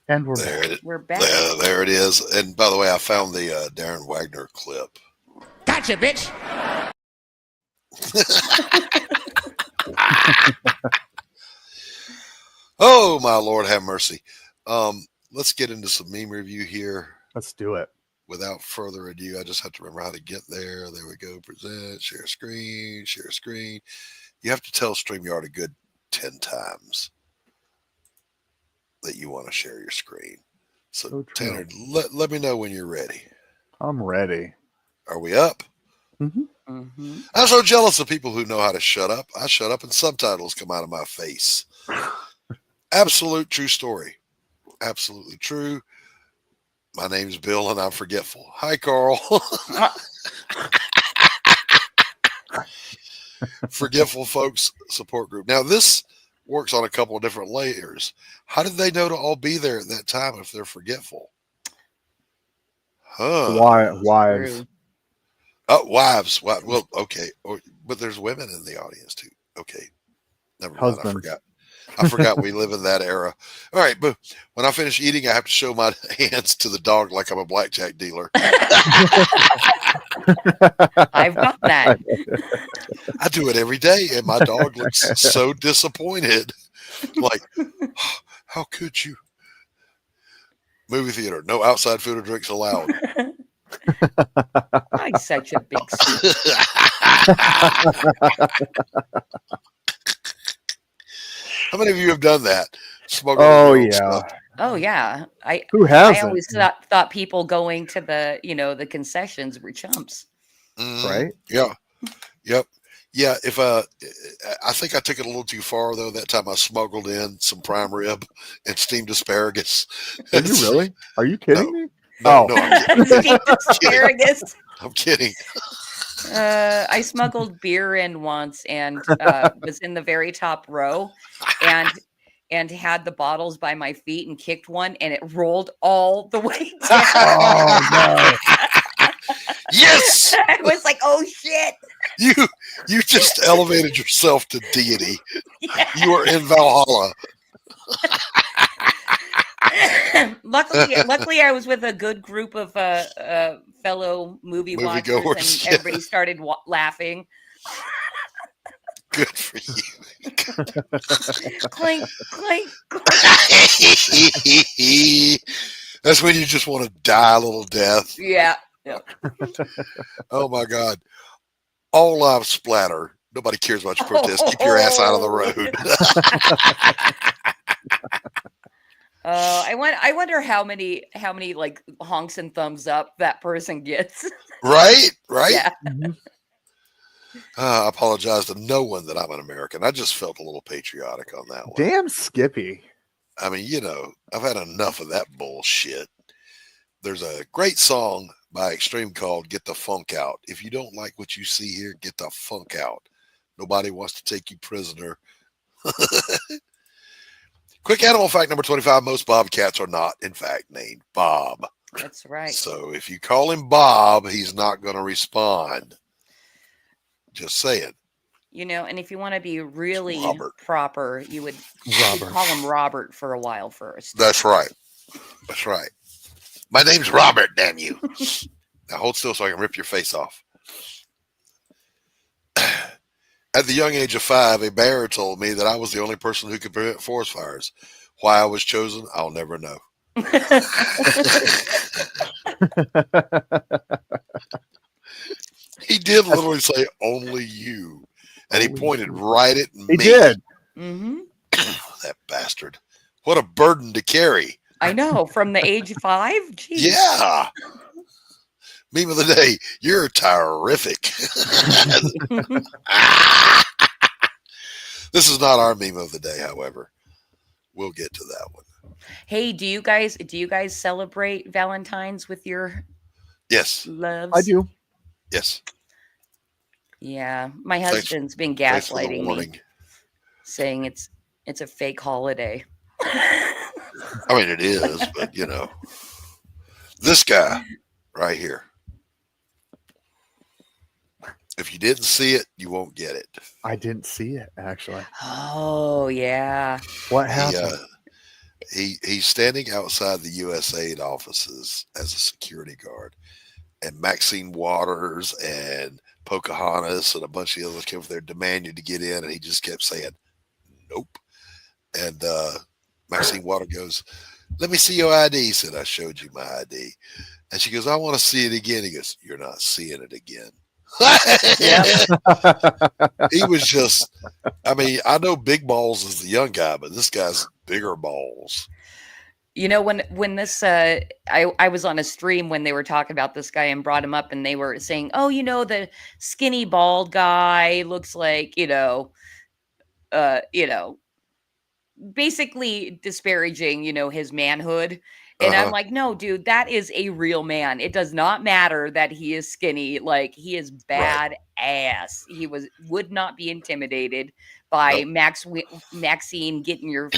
And we're There back. it, We're back. there it is. And by the way, I found the Darren Wagner clip. Gotcha, bitch. Oh my Lord, have mercy. Let's get into some meme review here. Let's do it. Without further ado, I just have to remember how to get there. There we go. Present, share screen, share screen. You have to tell StreamYard a good 10 times that you want to share your screen. So Tanner, let me know when you're ready. I'm ready. Are we up? Mm-hmm. I'm so jealous of people who know how to shut up. I shut up and subtitles come out of my face. Absolute true story. Absolutely true. My name's Bill and I'm forgetful. Hi, Carl. Forgetful Folks Support Group. Now, this works on a couple of different layers. How did they know to all be there at that time if they're forgetful? Wives. Oh, wives. Well, okay. But there's women in the audience too. Okay. Never mind. Husbands. I forgot we live in that era. All right, but when I finish eating, I have to show my hands to the dog like I'm a blackjack dealer. I've got that. I do it every day, and my dog looks so disappointed. Like, how could you? Movie theater, no outside food or drinks allowed. I'm such a big How many of you have done that? Oh yeah. Oh yeah. Who I hasn't? always thought people going to the the concessions were chumps. Right? Yeah. Yep. Yeah. If I think I took it a little too far though. That time I smuggled in some prime rib and steamed asparagus. Are you really? Are you kidding me? No, I'm kidding. Steamed asparagus. I'm kidding. I smuggled beer in once and was in the very top row and had the bottles by my feet and kicked one and it rolled all the way down. Oh no. Yes. I was like, oh shit. You just elevated yourself to deity. Yes. You are in Valhalla. Luckily, I was with a good group of fellow movie watchers, and everybody started laughing. Good for you. Clink, clink, clink. That's when you just want to die a little death. Yeah. Yep. Oh my God. All lives splatter. Nobody cares about your protest. Keep your ass out of the road. I wonder how many like honks and thumbs up that person gets. Right? Yeah. I apologize to no one that I'm an American. I just felt a little patriotic on that one. Damn Skippy. I mean, I've had enough of that bullshit. There's a great song by Extreme called Get the Funk Out. If you don't like what you see here, get the funk out. Nobody wants to take you prisoner. Quick animal fact number 25. Most bobcats are not, in fact, named Bob. That's right. So if you call him Bob, he's not going to respond. Just saying. And if you want to be really proper, you would call him Robert for a while first. That's right. That's right. My name's Robert, damn you. Now hold still so I can rip your face off. At the young age of 5, a bear told me that I was the only person who could prevent forest fires. Why I was chosen, I'll never know. He did literally say, only you. And he pointed right at me. He did. Mm-hmm. That bastard. What a burden to carry. I know. From the age of 5? Jeez. Yeah. Meme of the day. You're terrific. This is not our meme of the day, however. We'll get to that one. Hey, do you guys celebrate Valentine's with your loves? I do. Yes. Yeah. My husband's been gaslighting me, saying it's a fake holiday. I mean, it is, but this guy right here. If you didn't see it, you won't get it. I didn't see it, actually. Oh, yeah. What happened? He's standing outside the USAID offices as a security guard, and Maxine Waters and Pocahontas and a bunch of the others came over there demanding to get in, and he just kept saying, nope. And Maxine Waters goes, let me see your ID. He said, I showed you my ID. And she goes, I want to see it again. He goes, you're not seeing it again. He was just, I mean, I know Big Balls is the young guy, but this guy's bigger balls. When this I was on a stream when they were talking about this guy and brought him up, and they were saying, oh, the skinny bald guy looks like, basically disparaging, his manhood. And I'm like, no, dude, that is a real man. It does not matter that he is skinny. Like, he is bad ass. He would not be intimidated by Maxine getting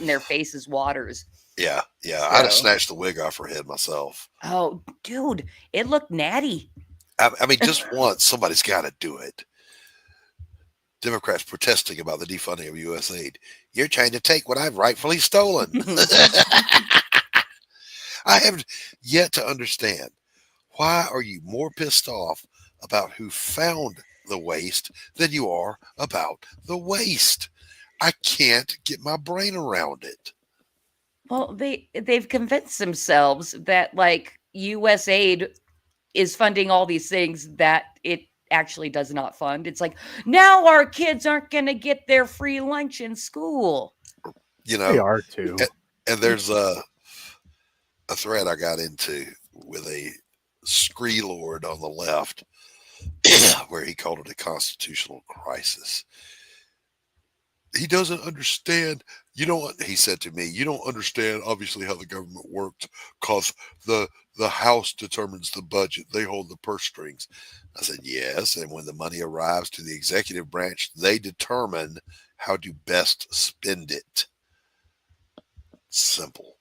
their faces waters. Yeah. I'd have snatched the wig off her head myself. Oh, dude, it looked natty. I mean, just once, somebody's got to do it. Democrats protesting about the defunding of USAID. You're trying to take what I've rightfully stolen. I have yet to understand, why are you more pissed off about who found the waste than you are about the waste? I can't get my brain around it. Well, they've convinced themselves that like USAID is funding all these things that it actually does not fund. It's like, now our kids aren't going to get their free lunch in school. They are too. And there's a thread I got into with a scree lord on the left where he called it a constitutional crisis. He doesn't understand. He said to me, you don't understand obviously how the government works, because the House determines the budget. They hold the purse strings. I said, yes. And when the money arrives to the executive branch, they determine how to best spend it. Simple.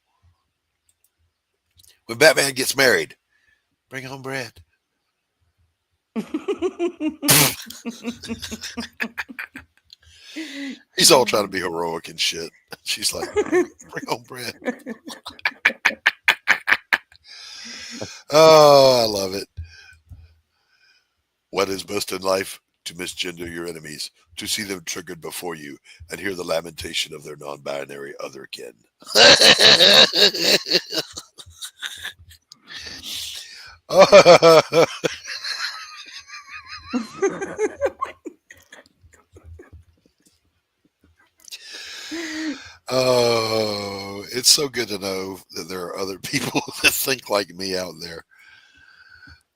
When Batman gets married, bring home bread. He's all trying to be heroic and shit. She's like, bring home bread. Oh, I love it. What is best in life? To misgender your enemies, to see them triggered before you, and hear the lamentation of their non-binary otherkin. Oh, it's so good to know that there are other people that think like me out there.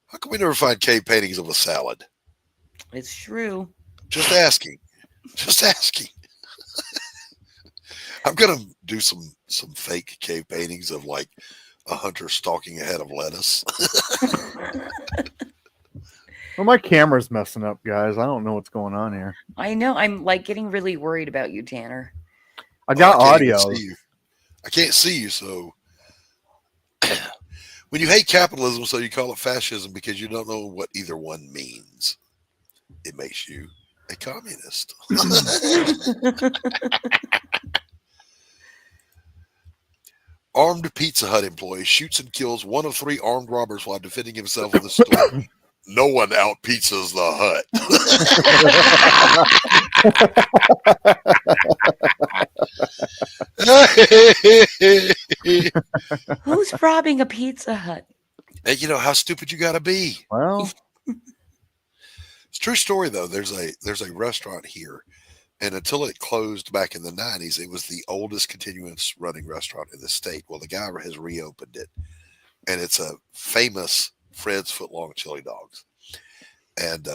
How come we never find cave paintings of a salad? It's true. Just asking. Just asking. I'm gonna do some fake cave paintings of like a hunter stalking a head of lettuce. Well, my camera's messing up, guys. I don't know what's going on here. I know. I'm like getting really worried about you, Tanner. I got I can't even audio. see you. I can't see you, so when you hate capitalism, so you call it fascism because you don't know what either one means. It makes you a communist. Armed Pizza Hut employee shoots and kills one of 3 armed robbers while defending himself in the store. No one out pizzas the hut. Who's robbing a Pizza Hut? Hey, you know how stupid you got to be. Well, it's a true story though. There's a restaurant here, and until it closed back in the 90s, it was the oldest continuous running restaurant in the state. Well, the guy has reopened it, and it's a famous Fred's Footlong Chili Dogs. And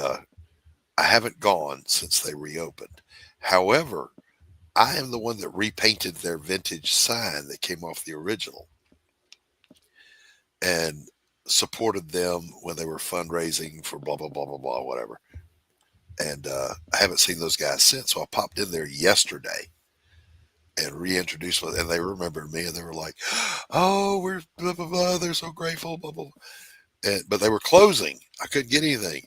I haven't gone since they reopened. However, I am the one that repainted their vintage sign that came off the original and supported them when they were fundraising for blah, blah, blah, blah, blah, whatever. And I haven't seen those guys since. So I popped in there yesterday and reintroduced them. And they remembered me and they were like, oh, we're blah, blah, blah. They're so grateful, blah, blah, blah. But they were closing. I couldn't get anything.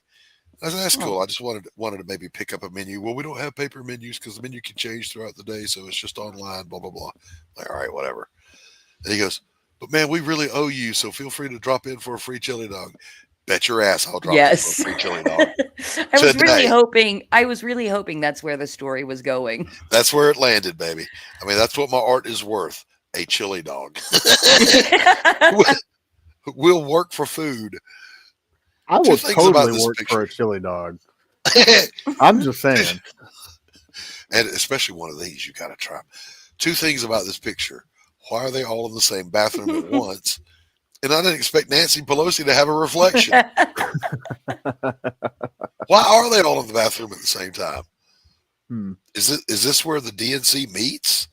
I said, that's cool. I just wanted to maybe pick up a menu. Well, we don't have paper menus because the menu can change throughout the day. So it's just online, blah, blah, blah. I'm like, all right, whatever. And he goes, but man, we really owe you. So feel free to drop in for a free chili dog. Bet your ass I'll drop in for a free chili dog. I was really hoping that's where the story was going. That's where it landed, baby. I mean, that's what my art is worth. A chili dog. We'll work for food. I would totally work for a chili dog. I'm just saying. And especially one of these, you got to try them. 2 things about this picture. Why are they all in the same bathroom at once? And I didn't expect Nancy Pelosi to have a reflection. Why are they all in the bathroom at the same time? Is this where the DNC meets?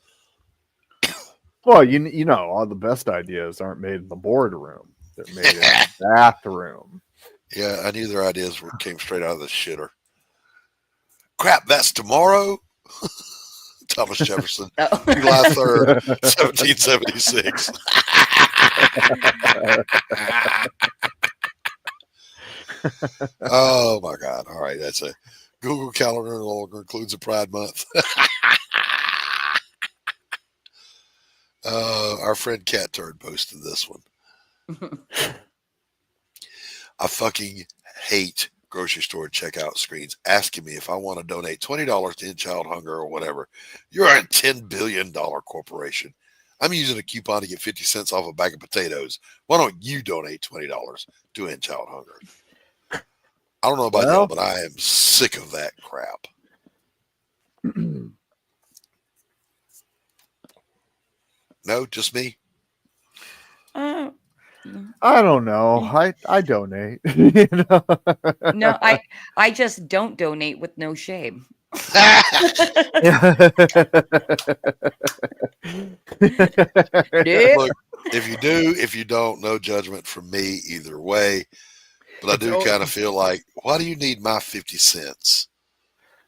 Well, you know, all the best ideas aren't made in the boardroom. They're made in the bathroom. Yeah, I knew their ideas came straight out of the shitter. Crap, that's tomorrow? Thomas Jefferson, July 3rd, 1776. Oh, my God. All right, that's a Google Calendar no longer includes a Pride Month. Our friend Cat Turd posted this one. I fucking hate grocery store checkout screens asking me if I want to donate $20 to end child hunger or whatever. You're a $10 billion corporation. I'm using a coupon to get 50 cents off a bag of potatoes. Why don't you donate $20 to end child hunger? I don't know about y'all, but I am sick of that crap. No, just me? I don't know. I donate. You know? No, I just don't donate with no shame. Look, if you do, if you don't, no judgment from me either way. But I do kind of feel like, why do you need my 50 cents?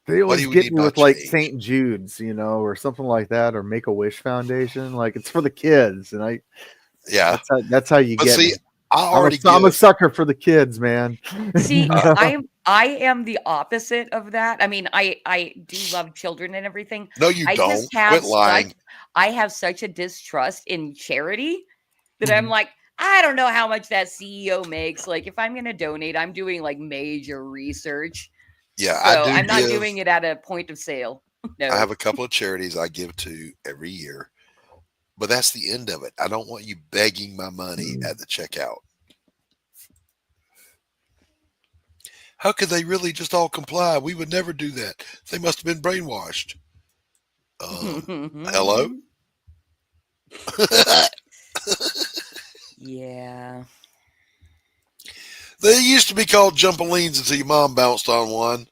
They always get me with like St. Jude's, you know, or something like that, or Make-A-Wish Foundation. Like it's for the kids, and that's how you get. See, me. I'm a sucker for the kids, man. See, I am the opposite of that. I mean, I do love children and everything. No, you don't. Just have Quit lying. I have such a distrust in charity that I'm like, I don't know how much that CEO makes. Like, if I'm going to donate, I'm doing like major research. Yeah, so I'm not doing it at a point of sale. No. I have a couple of charities I give to every year, but that's the end of it. I don't want you begging my money at the checkout. How could they really just all comply? We would never do that. They must have been brainwashed. Hello? Yeah. They used to be called jumpalines until your mom bounced on one.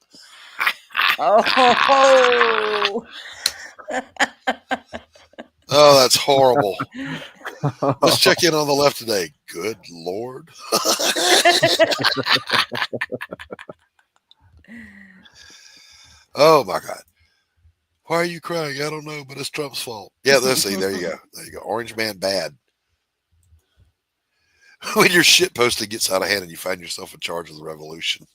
Oh. Oh, that's horrible. Let's check in on the left today. Good Lord. Oh, my God. Why are you crying? I don't know, but it's Trump's fault. Yeah, let's see. There you go. There you go. Orange man bad. When your shit posting gets out of hand and you find yourself in charge of the revolution.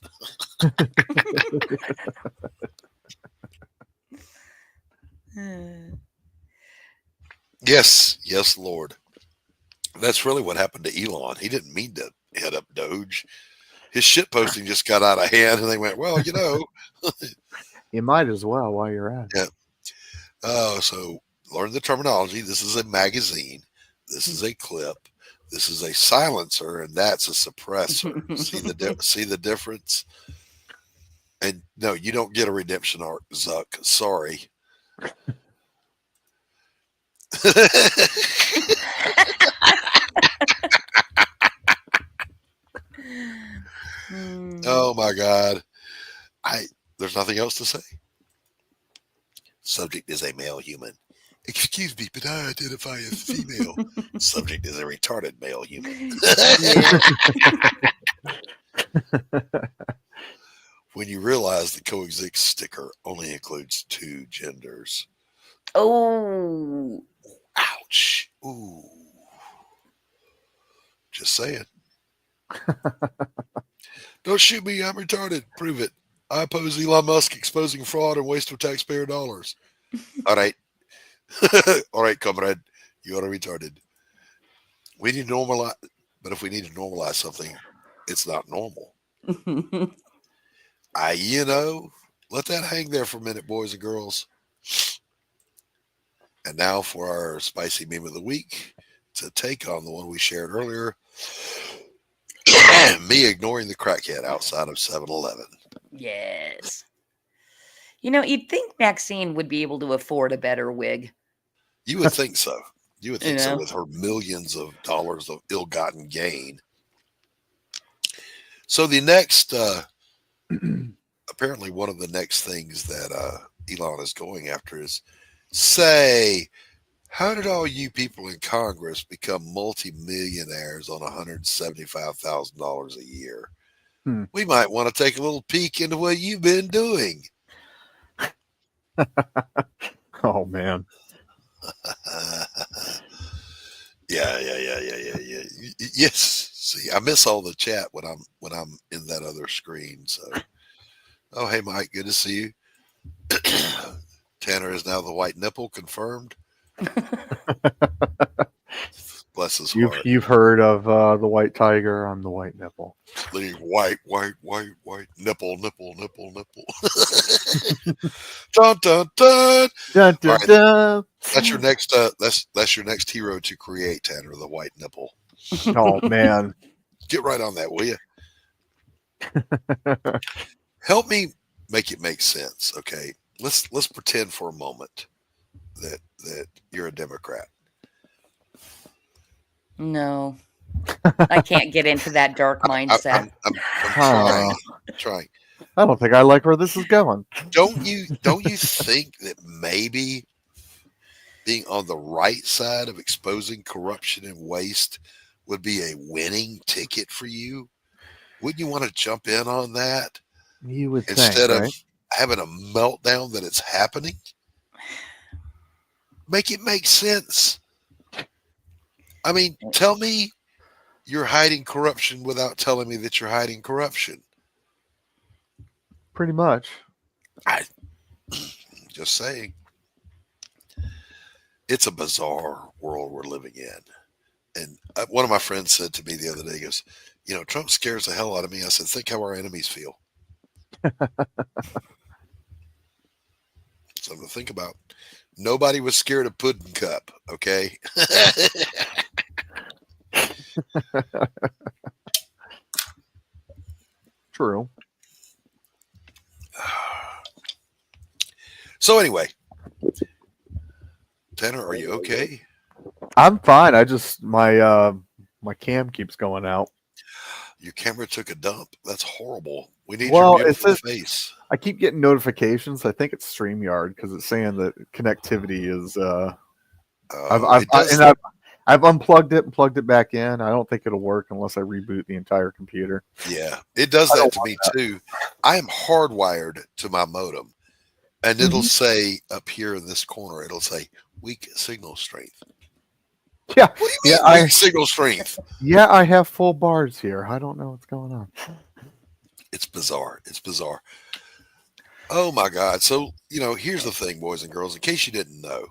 Yes. Yes, Lord. That's really what happened to Elon. He didn't mean to head up Doge. His shit posting just got out of hand and they went, well, you know. You might as well while you're at it. Yeah. So learn the terminology. This is a magazine. This is a clip. This is a silencer, and that's a suppressor. See the difference? And no, you don't get a redemption arc, Zuck. Sorry. Oh my God. There's nothing else to say. Subject is a male human. Excuse me, but I identify as female. Subject is a retarded male human. When you realize the coexist sticker only includes 2 genders. Oh. Ouch. Ooh. Just saying. Don't shoot me. I'm retarded. Prove it. I oppose Elon Musk exposing fraud and waste of taxpayer dollars. All right. All right, comrade. You are retarded. We need to normalize, but if we need to normalize something, it's not normal. Let that hang there for a minute, boys and girls. And now for our spicy meme of the week, to take on the one we shared earlier. Me ignoring the crackhead outside of 7-Eleven. Yes. You'd think Maxine would be able to afford a better wig. You would think so. You would think so with her millions of dollars of ill-gotten gain. So the next, apparently one of the next things that Elon is going after is, say, how did all you people in Congress become multimillionaires on $175,000 a year? We might want to take a little peek into what you've been doing. Oh, man. Yeah. Yes. See, I miss all the chat when I'm in that other screen. So, oh, hey, Mike, good to see you. Tanner is now the white nipple, confirmed. Bless his heart. You've heard of the white tiger. I'm the white nipple. The white nipple. Dun dun dun. Dun, dun, Right. dun. That's your next. That's your next hero to create, Tanner. The white nipple. Oh man, get right on that, will you? Help me make it make sense. Okay, let's pretend for a moment that you're a Democrat. No, I can't get into that dark mindset. I'm trying. I don't think I like where this is going. Don't you think that maybe being on the right side of exposing corruption and waste would be a winning ticket for you? Wouldn't you want to jump in on that? You would instead think, of having a meltdown that it's happening. Make it make sense. I mean, tell me you're hiding corruption without telling me that you're hiding corruption. Pretty much. Just saying. It's a bizarre world we're living in. And one of my friends said to me the other day, he goes, Trump scares the hell out of me. I said, think how our enemies feel. Something to think about. Nobody was scared of Puddin' Cup, okay? True. So anyway, Tanner, are you okay? I'm fine. I just my cam keeps going out. Your camera took a dump. That's horrible. We need Well, your it's beautiful just, face. I keep getting notifications. I think it's StreamYard because it's saying that connectivity is. I've unplugged it and plugged it back in. I don't think it'll work unless I reboot the entire computer. Yeah, it does that to me too. I am hardwired to my modem, and it'll say up here in this corner, it'll say weak signal strength. Yeah, what do you mean weak signal strength? Yeah, I have full bars here. I don't know what's going on. It's bizarre. It's bizarre. Oh my God! So here's the thing, boys and girls. In case you didn't know,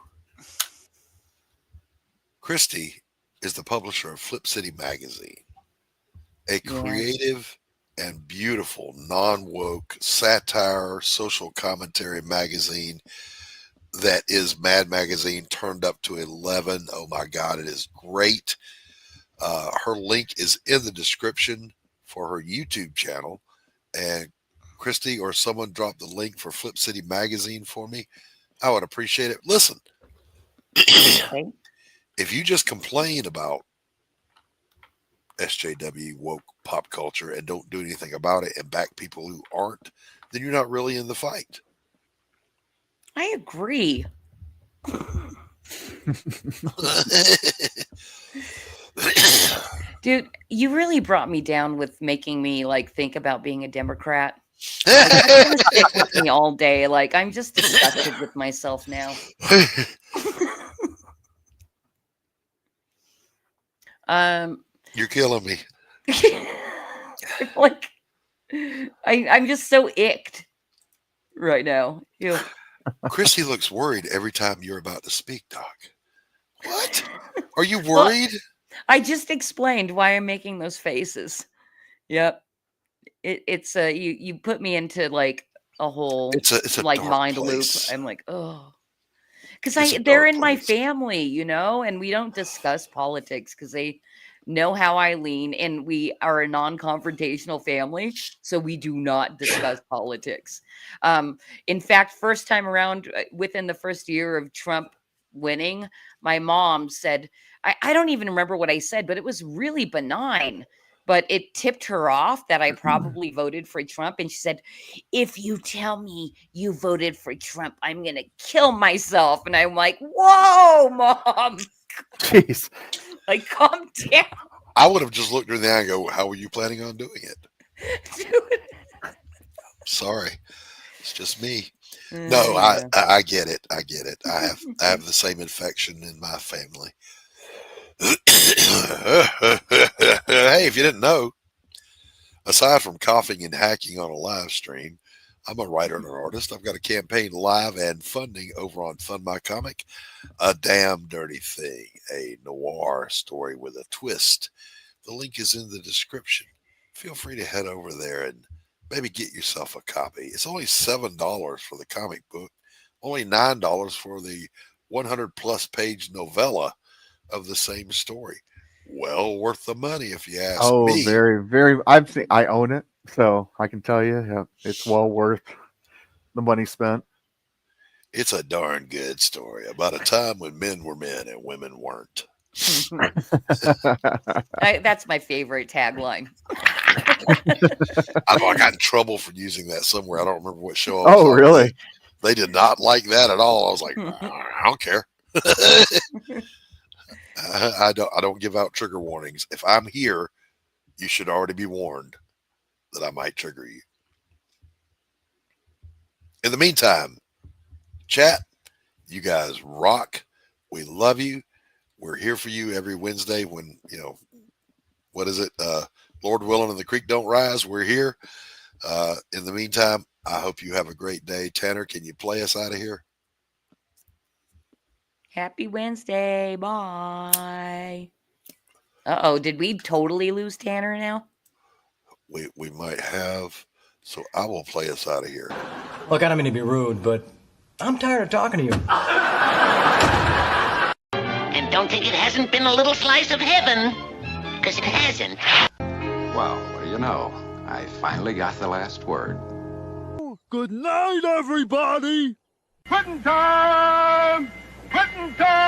Christy is the publisher of Flip City Magazine, a creative and beautiful non-woke satire social commentary magazine that is Mad Magazine turned up to 11. Oh my God, it is great. Her link is in the description for her YouTube channel, and Christy or someone drop the link for Flip City Magazine for me. I would appreciate it. Listen, if you just complain about SJW woke pop culture and don't do anything about it and back people who aren't, then you're not really in the fight. I agree. Dude, you really brought me down with making me think about being a Democrat. That's gonna stick with me all day. I'm just disgusted with myself now. You're killing me. I'm just so icked right now. Ew. Chrissy looks worried every time you're about to speak, Doc. What? Are you worried? Well, I just explained why I'm making those faces. Yep. It's you put me into a whole it's a mind place. loop. I'm like, oh, because they're in my family, and we don't discuss politics because they know how I lean, and we are a non-confrontational family, so we do not discuss politics. In fact, first time around, within the first year of Trump winning, my mom said, I don't even remember what I said, but it was really benign. But it tipped her off that I probably voted for Trump. And she said, if you tell me you voted for Trump, I'm going to kill myself. And I'm like, whoa, Mom. Jeez. Calm down. I would have just looked her in the eye and go, how were you planning on doing it? Dude. Sorry. It's just me. No, I get it. I get it. I have the same infection in my family. Hey, if you didn't know, aside from coughing and hacking on a live stream, I'm a writer and an artist. I've got a campaign live and funding over on Fund My Comic, A Damn Dirty Thing, a noir story with a twist. The link is in the description. Feel free to head over there and maybe get yourself a copy. It's only $7 for the comic book, only $9 for the 100+ page novella of the same story. Well worth the money if you ask me. Oh, very, very. I own it, so I can tell you, it's well worth the money spent. It's a darn good story about a time when men were men and women weren't. That's my favorite tagline. I got in trouble for using that somewhere. I don't remember what show. Oh, really? They did not like that at all. I was like, I don't care. I don't give out trigger warnings. If I'm here, you should already be warned that I might trigger you. In the meantime, chat, you guys rock. We love you. We're here for you every Wednesday when, what is it? Lord willing and the creek don't rise. We're here. In the meantime, I hope you have a great day. Tanner, can you play us out of here? Happy Wednesday. Bye. Uh-oh, did we totally lose Tanner now? We might have. So I will play us out of here. Look, I don't mean to be rude, but I'm tired of talking to you. And don't think it hasn't been a little slice of heaven, because it hasn't. Well, I finally got the last word. Good night, everybody. Quitting time! Quitting time!